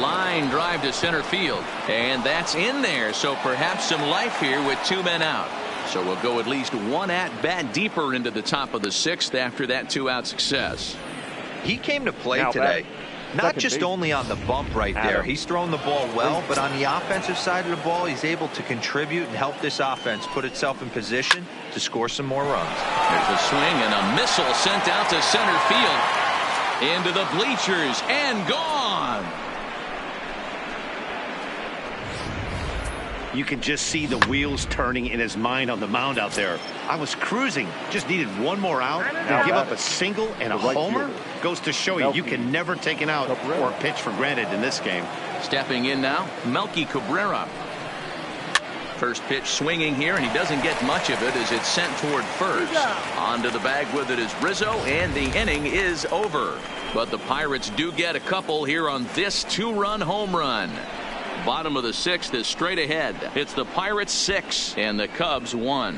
Line drive to center field, and that's in there, so perhaps some life here with 2 men out. So we'll go at least 1 at-bat deeper into the top of the 6th after that 2-out success. He came to play today. Not just only on the bump right there. He's thrown the ball well, but on the offensive side of the ball, he's able to contribute and help this offense put itself in position to score some more runs. There's a swing and a missile sent out to center field. Into the bleachers and gone. You can just see the wheels turning in his mind on the mound out there. I was cruising, just needed 1 more out, and give up a single and a homer. Goes to show you, you can never take an out or a pitch for granted in this game. Stepping in now, Melky Cabrera. First pitch swinging here, and he doesn't get much of it as it's sent toward first. Onto the bag with it is Rizzo, and the inning is over. But the Pirates do get a couple here on this 2-run home run. Bottom of the 6th is straight ahead. It's the Pirates 6 and the Cubs 1.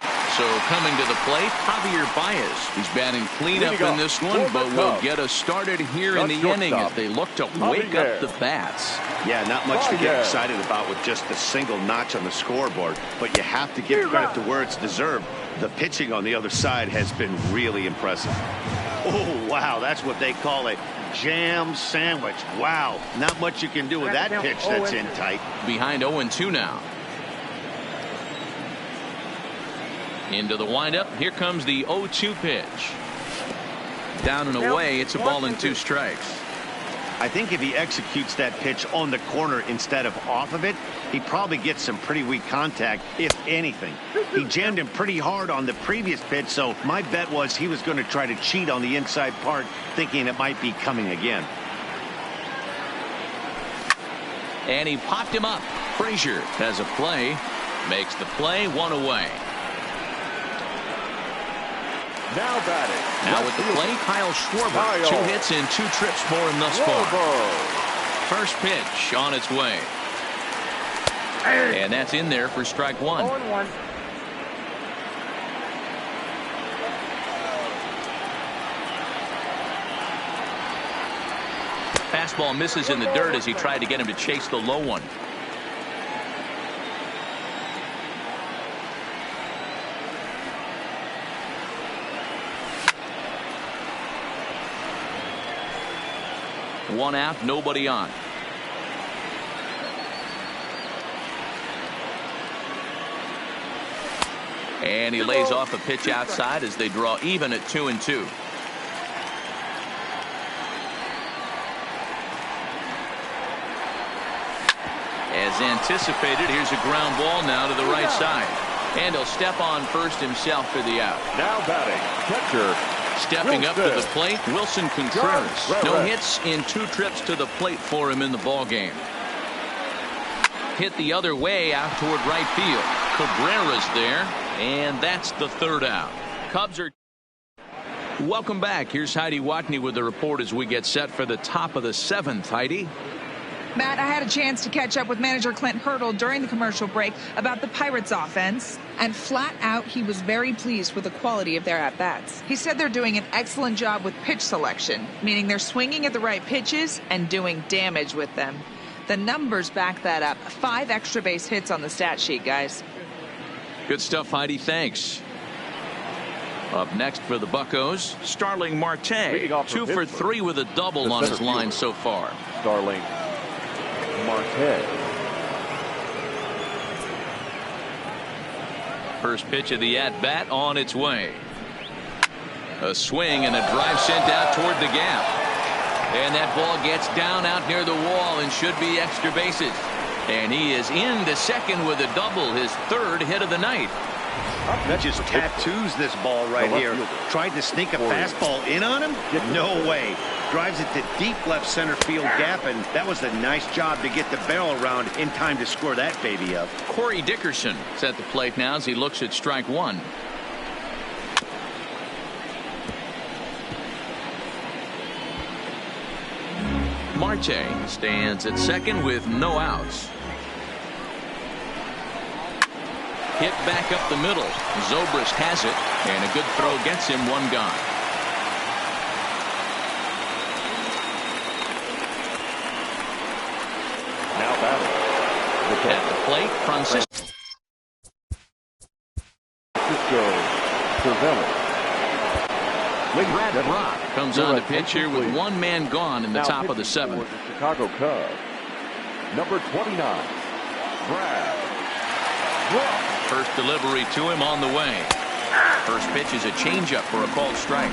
So coming to the plate, Javier Baez. He's batting cleanup in this one, but will get us started here in the inning as they look to wake up the bats. Yeah, not much to get excited about with just a single notch on the scoreboard, but you have to give credit to where it's deserved. The pitching on the other side has been really impressive. Oh, wow, that's what they call a jam sandwich. Wow, not much you can do with that pitch that's in tight. Behind 0-2 now. Into the windup. Here comes the 0-2 pitch. Down and away. It's a ball and 2 strikes. I think if he executes that pitch on the corner instead of off of it, he probably gets some pretty weak contact, if anything. He jammed him pretty hard on the previous pitch, so my bet was he was going to try to cheat on the inside part, thinking it might be coming again. And he popped him up. Frazier has a play, makes the play, one away. Now batting. Now with the plate, Kyle Schwarber. 2 hits and 2 trips for him thus far. First pitch on its way. And that's in there for strike 1. 0-1. Fastball misses in the dirt as he tried to get him to chase the low one. One out, nobody on. And he lays off a pitch outside as they draw even at 2-2. As anticipated, here's a ground ball now to the right side. And he'll step on first himself for the out. Now batting, catcher. Stepping up to the plate, Wilson Contreras. No hits in 2 trips to the plate for him in the ball game. Hit the other way out toward right field. Cabrera's there, and that's the 3rd out. Cubs are. Welcome back. Here's Heidi Watney with the report as we get set for the top of the 7th. Heidi. Matt, I had a chance to catch up with manager Clint Hurdle during the commercial break about the Pirates offense, and flat out he was very pleased with the quality of their at-bats. He said they're doing an excellent job with pitch selection, meaning they're swinging at the right pitches and doing damage with them. The numbers back that up. 5 extra base hits on the stat sheet, guys. Good stuff, Heidi. Thanks. Up next for the Buccos, Starling Marte. 2 for 3 with a double on his line so far. Starling Marte. First pitch of the at-bat on its way. A swing and a drive sent out toward the gap. And that ball gets down out near the wall and should be extra bases. And he is into second with a double, his 3rd hit of the night. He just tattoos this ball right here. Tried to sneak a fastball in on him? No way. Drives it to deep left center field gap, and that was a nice job to get the barrel around in time to score that baby up. Corey Dickerson is at the plate now as he looks at strike 1. Marte stands at second with no outs. Hit back up the middle. Zobrist has it, and a good throw gets him 1 gone. Now batting. At the plate, Francisco Cervelli. Brad Brock comes on the pitch here with 1 man gone in the top of the 7th. The Chicago Cubs, number 29, Brad Brock. First delivery to him on the way. First pitch is a changeup for a called strike.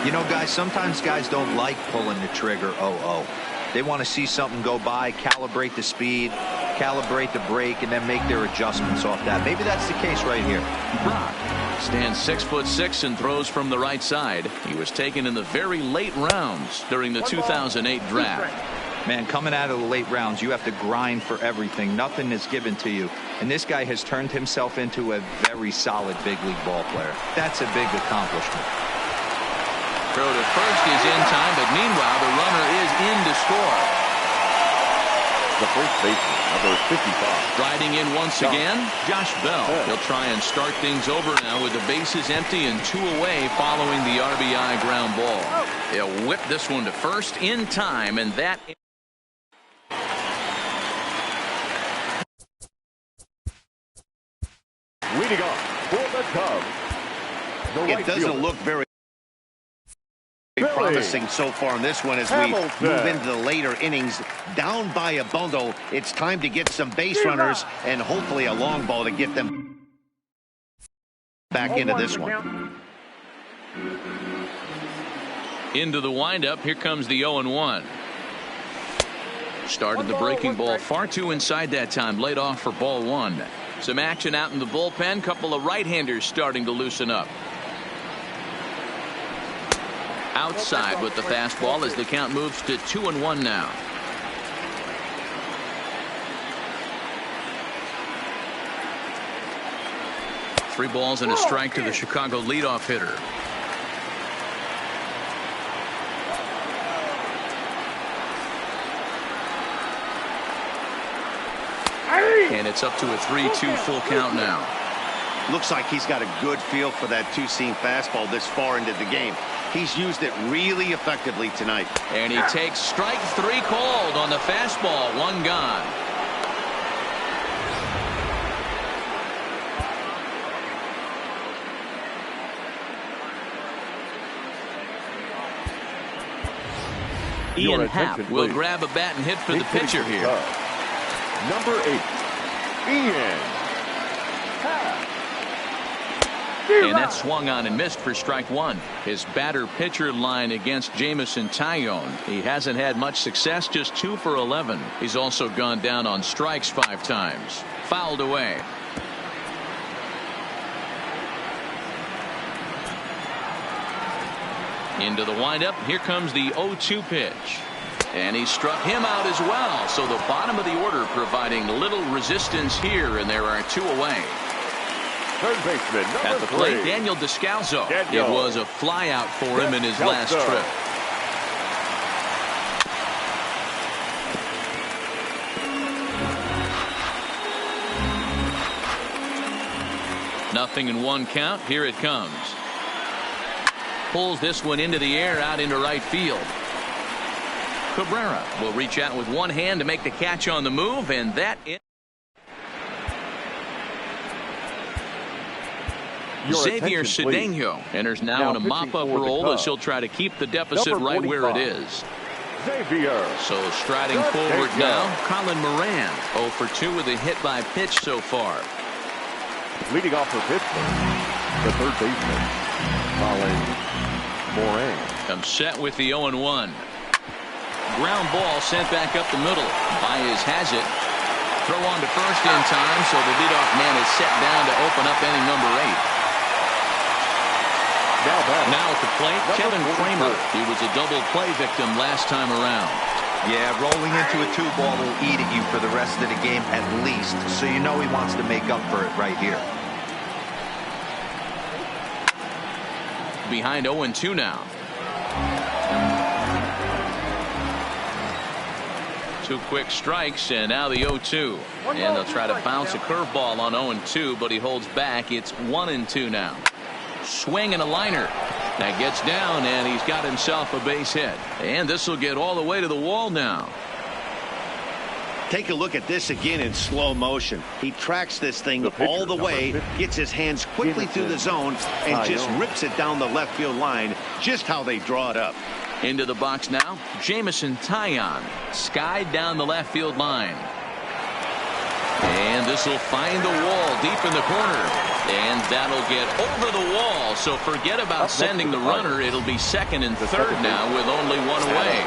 You know, guys, sometimes guys don't like pulling the trigger 0-0. They want to see something go by, calibrate the speed, calibrate the brake, and then make their adjustments off that. Maybe that's the case right here. Brock stands 6'6" and throws from the right side. He was taken in the very late rounds during the 2008 draft. Man, coming out of the late rounds, you have to grind for everything. Nothing is given to you. And this guy has turned himself into a very solid big league ball player. That's a big accomplishment. Throw to first is in time, but meanwhile the runner is in to score. The first baseman, number 55. Riding in once again, Josh Bell. He'll try and start things over now with the bases empty and 2 away following the RBI ground ball. They'll whip this one to first in time, and that. Leading off for the Cubs. It doesn't look very promising so far in this one as we move into the later innings. Down by a bundle, it's time to get some base runners and hopefully a long ball to get them back into this one. Into the windup, here comes the 0-1. Started the breaking ball far too inside that time. Laid off for ball one. Some action out in the bullpen. Couple of right-handers starting to loosen up. Outside with the fastball as the count moves to 2-1 now. Three balls and a strike to the Chicago leadoff hitter. And it's up to a 3-2 full count now. Looks like he's got a good feel for that two-seam fastball this far into the game. He's used it really effectively tonight. And he takes strike three called on the fastball. One gone. Ian Happ will grab a bat and hit for the pitcher here. Number 8, Ian Happ. And that swung on and missed for strike one. His batter-pitcher line against Jameson Taillon. He hasn't had much success, just 2 for 11. He's also gone down on strikes 5 times. Fouled away. Into the windup. Here comes the 0-2 pitch. And he struck him out as well. So the bottom of the order providing little resistance here, and there are 2 away. Third baseman, at the plate, Daniel Descalso. It was a flyout for him in his last trip. Nothing in 1 count. Here it comes. Pulls this one into the air out into right field. Cabrera will reach out with one hand to make the catch on the move, and that is Xavier Cedeno enters now in a mop-up role as he'll try to keep the deficit right where it is. Xavier. So striding forward now, Colin Moran. 0 for 2 with a hit by pitch so far. Leading off for Pittsburgh, the third baseman, Colin Moran. Comes set with the 0-1. Ground ball sent back up the middle. Baez has it. Throw on to first in time, so the leadoff man is set down to open up inning number 8. Now at the plate, Kevin Kramer. He was a double play victim last time around. Yeah, rolling into a 2-ball will eat at you for the rest of the game at least, so you know he wants to make up for it right here. Behind 0-2 now. 2 quick strikes, and now the 0-2. And they'll try to bounce a curveball on 0-2, but he holds back. It's 1-2 now. Swing and a liner. That gets down, and he's got himself a base hit. And this will get all the way to the wall now. Take a look at this again in slow motion. He tracks this thing all the way, gets his hands quickly through the zone, and just rips it down the left field line, just how they draw it up. Into the box now, Jameson Taillon. Skied down the left field line. And this will find the wall deep in the corner. And that'll get over the wall. So forget about sending the runner. It'll be second and third now with only 1 away.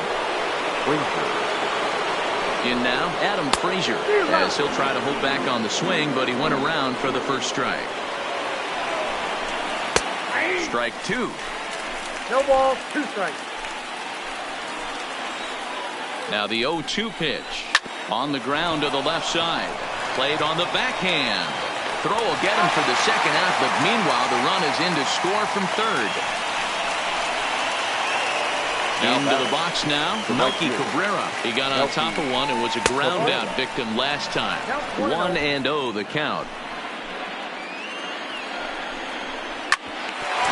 In now, Adam Frazier, as he'll try to hold back on the swing, but he went around for the first strike. Strike 2. No balls, 2 strikes. Now the 0-2 pitch on the ground to the left side. Played on the backhand. Throw will get him for the second out, but meanwhile the run is in to score from third. Into the box now, Melky Cabrera. He got on top of one and was a ground out victim last time. 1-0 the count.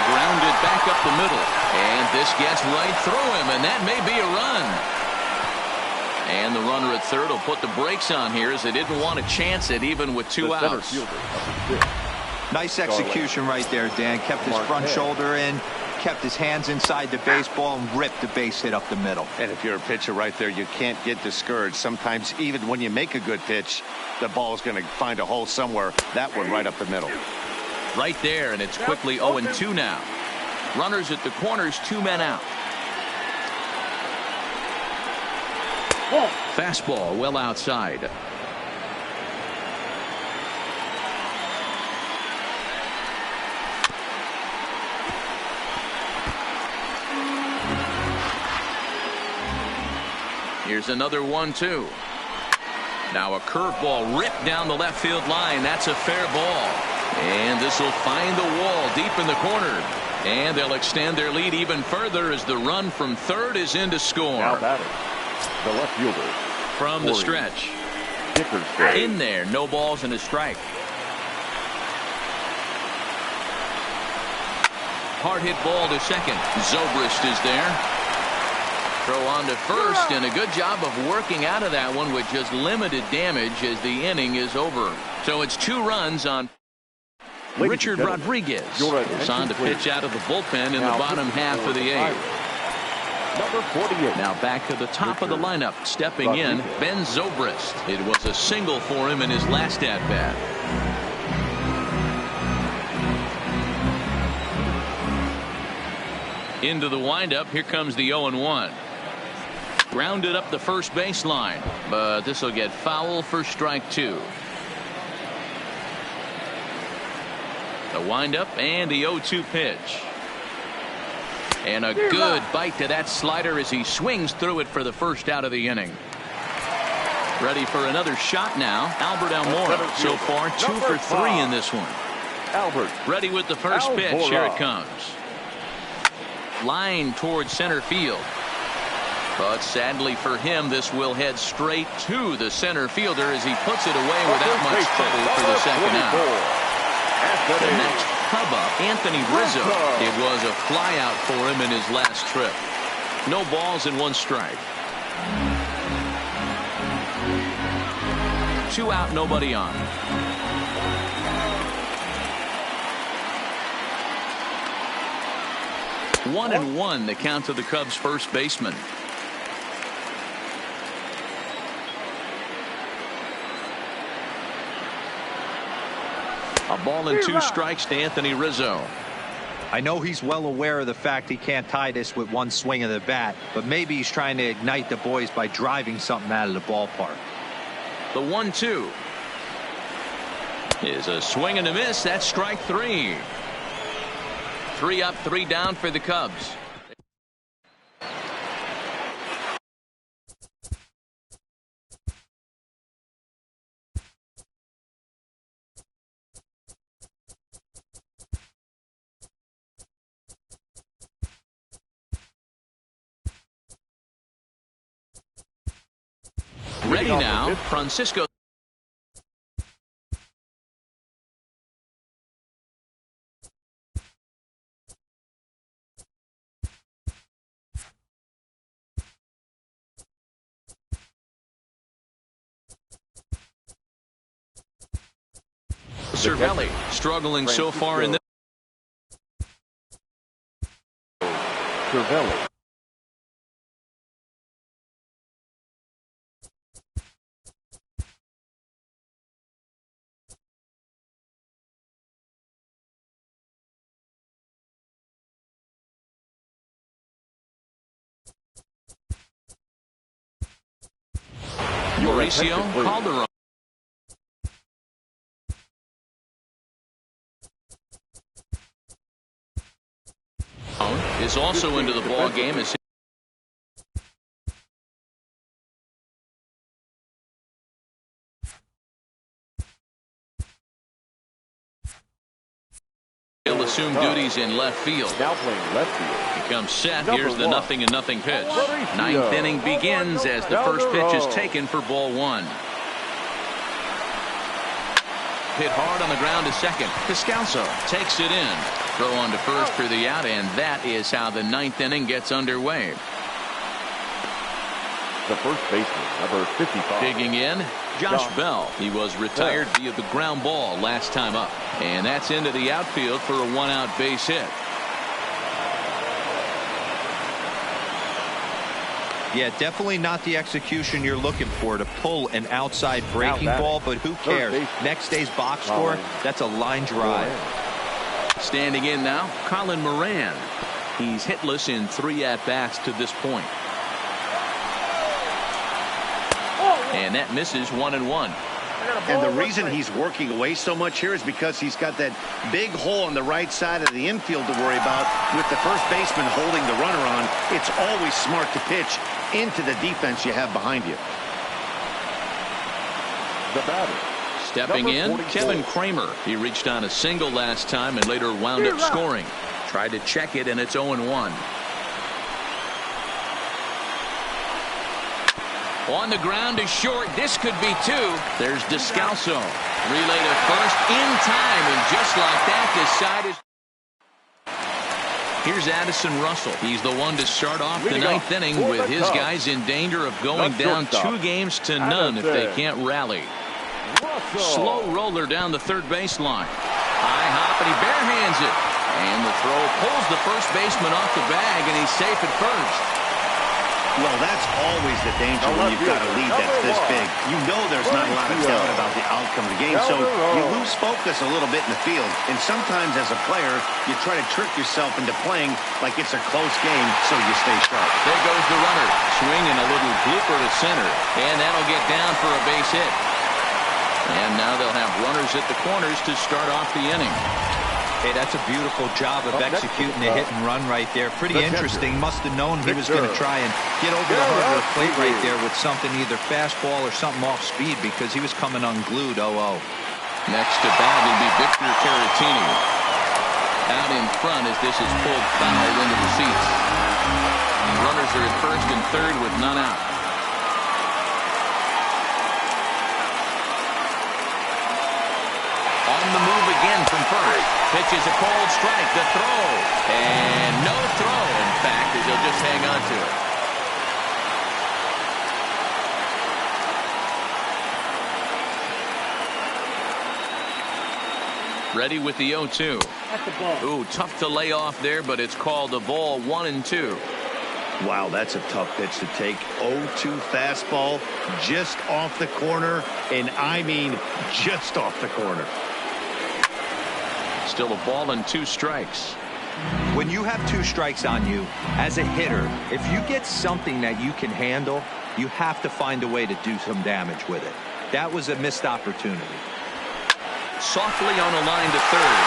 Grounded back up the middle, and this gets right through him, and that may be a run. And the runner at third will put the brakes on here as they didn't want to chance it even with 2 outs. Nice execution right there, Dan. Kept his front shoulder in, kept his hands inside the baseball, and ripped the base hit up the middle. And if you're a pitcher right there, you can't get discouraged. Sometimes even when you make a good pitch, the ball is going to find a hole somewhere. That one right up the middle. Right there, and it's quickly 0-2 now. Runners at the corners, 2 men out. Ball. Fastball well outside. Here's another 1-2. Now a curveball ripped down the left field line. That's a fair ball. And this will find the wall deep in the corner. And they'll extend their lead even further as the run from third is in to score. Now batting, the left fielder. From the stretch. In there, no balls and a strike. Hard hit ball to second. Zobrist is there. Throw on to first, and a good job of working out of that one with just limited damage as the inning is over. So it's 2 runs on. Richard Rodriguez is on to pitch out of the bullpen in the bottom half of the 8th. Number 48. Now back to the top of the lineup. Stepping in, Ben Zobrist. It was a single for him in his last at-bat. Into the windup. Here comes the 0-1. Grounded up the first baseline, but this will get foul for strike 2. The windup and the 0-2 pitch. And a good bite to that slider as he swings through it for the first out of the inning. Ready for another shot now. Albert Almora so far 2 for 3 in this one. Albert ready with the first pitch. Here it comes. Line towards center field. But sadly for him, this will head straight to the center fielder as he puts it away without much trouble for the second out. The next Cub up, Anthony Rizzo. It was a fly out for him in his last trip. No balls and 1 strike. 2 out, nobody on. One and 1 the count to the Cubs first baseman. A ball and 2 strikes to Anthony Rizzo. I know he's well aware of the fact he can't tie this with 1 swing of the bat, but maybe he's trying to ignite the boys by driving something out of the ballpark. The 1-2 is a swing and a miss. That's strike 3. 3 up, 3 down for the Cubs. Ready now, Francisco. Cervelli struggling so far in this. Cervelli. Mauricio Calderon is also into the ball game as he'll assume duties in left field. Now playing left field. He comes set. Here's the 0-0 pitch. 9th inning begins as the first pitch is taken for ball 1. Hit hard on the ground to second. Descalso takes it in. Throw on to first for the out, and that is how the 9th inning gets underway. The first baseman, number 55. Digging in, Josh Bell. He was retired via the ground ball last time up. And that's into the outfield for a 1-out base hit. Yeah, definitely not the execution you're looking for to pull an outside breaking ball, but who cares? Next day's box score, that's a line drive. Standing in now, Colin Moran. He's hitless in 3 at-bats to this point. And that misses 1-1. And the reason he's working away so much here is because he's got that big hole on the right side of the infield to worry about. With the first baseman holding the runner on, it's always smart to pitch into the defense you have behind you. The batter. Stepping in, 44. Kevin Kramer. He reached on a single last time and later wound up scoring. Tried to check it, and it's 0-1. On the ground is short. This could be two. There's Descalso. Relay to first in time, and just like that, this side is... Here's Addison Russell. He's the one to start off the ninth inning with his guys in danger of going down 2 games to none if they can't rally. Slow roller down the third baseline. High hop, and he barehands it. And the throw pulls the first baseman off the bag, and he's safe at first. Well, that's always the danger when you've got a lead that's this big. You know there's not a lot of doubt about the outcome of the game, so you lose focus a little bit in the field. And sometimes as a player, you try to trick yourself into playing like it's a close game so you stay sharp. There goes the runner. Swinging a little blooper to center. And that'll get down for a base hit. And now they'll have runners at the corners to start off the inning. Hey, that's a beautiful job of executing the hit and run right there. Pretty interesting. Must have known he was going to try and get over the heart of the plate right there with something, either fastball or something off speed, because he was coming unglued. 0-0. Next to bat will be Victor Caratini. Out in front as this is pulled foul into the seats. Runners are at first and third with none out. On the move again from first. Pitches a cold strike. The throw. And no throw, in fact, as he'll just hang on to it. Ready with the 0-2. Ooh, tough to lay off there, but it's called a ball. 1-2. Wow, that's a tough pitch to take. 0-2 fastball just off the corner, and I mean just off the corner. Still a ball and 2 strikes. When you have 2 strikes on you, as a hitter, if you get something that you can handle, you have to find a way to do some damage with it. That was a missed opportunity. Softly on a line to third.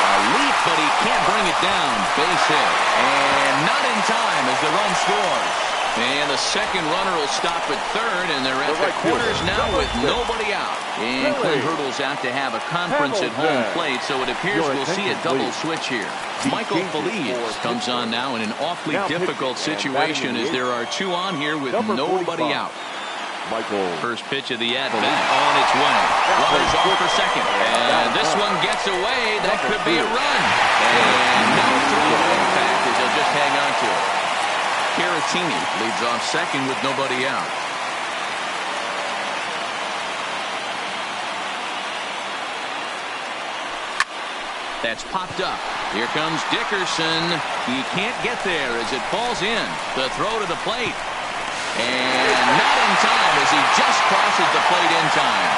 A leap, but he can't bring it down. Base hit. And not in time as the run scores. And the second runner will stop at third, and they're at the corners now with nobody out. And Clint Hurdle's out to have a conference at home plate, so it appears we'll see a double switch here. Michael Feliz comes on now in an awfully difficult situation as there are 2 on here with nobody out. First pitch of the at-bat on its way. Runners off for second. And this one gets away. That could be a run. And no throw, in fact, as they'll just hang on to it. Caratini leads off second with nobody out. That's popped up. Here comes Dickerson. He can't get there as it falls in. The throw to the plate. And not in time as he just crosses the plate in time.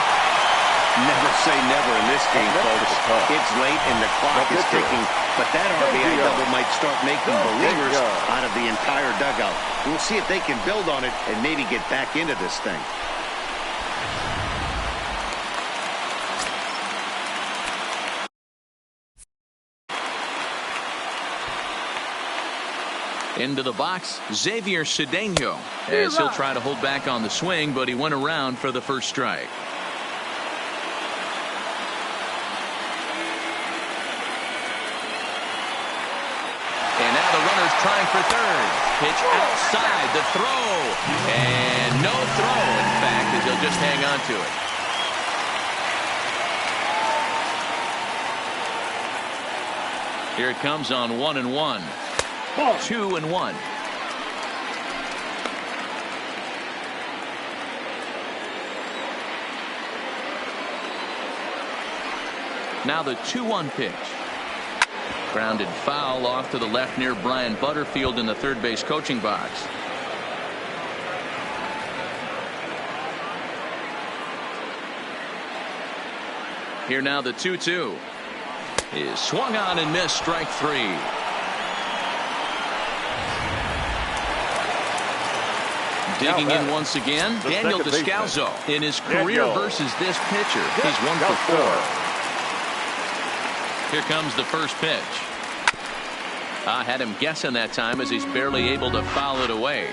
Never say never in this game, folks. It's late and the clock is ticking, but that RBI double might start making believers out of the entire dugout. We'll see if they can build on it and maybe get back into this thing. Into the box, Xavier Cedeno, as he'll try to hold back on the swing, but he went around for the first strike. And now the runner's trying for third. Pitch outside, the throw. And no throw, in fact, as he'll just hang on to it. Here it comes on 1-1. 2-1. Now the 2-1 pitch. Grounded foul off to the left near Brian Butterfield in the third base coaching box. Here now the 2-2 is swung on and missed, strike 3. Digging in once again, Daniel Descalzo. In his career versus this pitcher, he's 1 for 4. Here comes the first pitch. I had him guessing that time as he's barely able to foul it away.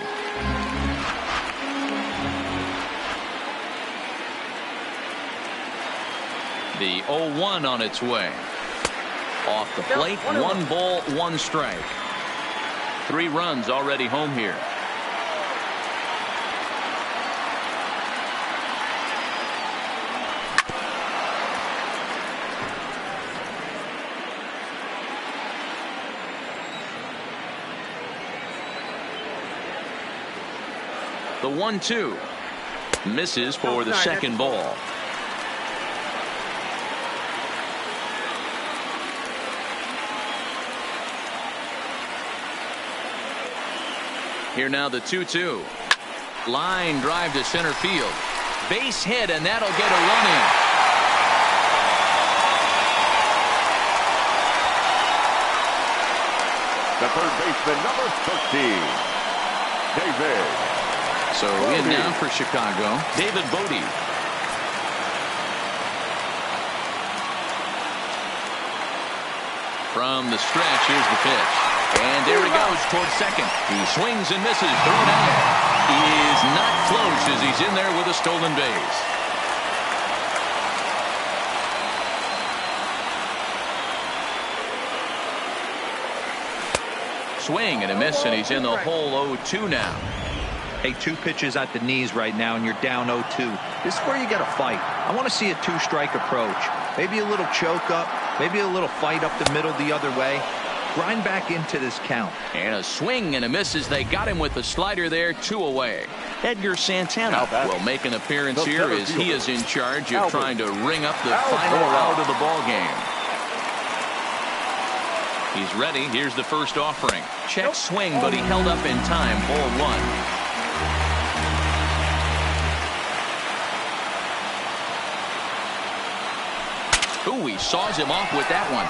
The 0-1 on its way. Off the plate, 1 ball, 1 strike. 3 runs already home here. The 1-2 misses for the second ball. Here now the 2-2. Line drive to center field. Base hit, and that'll get a run in. The third baseman, number 13, David. So in now for Chicago, David Bodie. From the stretch, here's the pitch. And there he goes towards second. He swings and misses. Thrown out. He is not close as he's in there with a stolen base. Swing and a miss, and he's in the hole 0-2 now. Hey, 2 pitches at the knees right now, and you're down 0-2. This is where you got to fight. I want to see a 2-strike approach. Maybe a little choke up. Maybe a little fight up the middle the other way. Grind back into this count. And a swing and a miss as they got him with the slider there, 2 away. Edgar Santana will make an appearance here as he is in charge of trying to ring up the final out of the ball game. He's ready. Here's the first offering. Check swing, but he held up in time. Ball 1. Ooh, he saws him off with that one.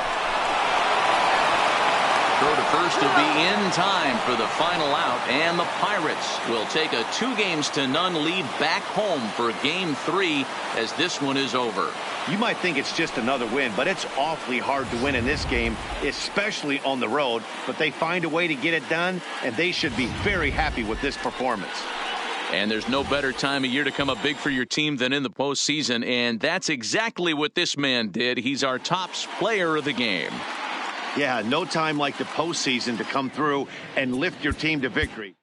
Throw to first will be in time for the final out, and the Pirates will take a 2-0 lead back home for Game 3 as this one is over. You might think it's just another win, but it's awfully hard to win in this game, especially on the road. But they find a way to get it done, and they should be very happy with this performance. And there's no better time of year to come up big for your team than in the postseason, and that's exactly what this man did. He's our top player of the game. Yeah, no time like the postseason to come through and lift your team to victory.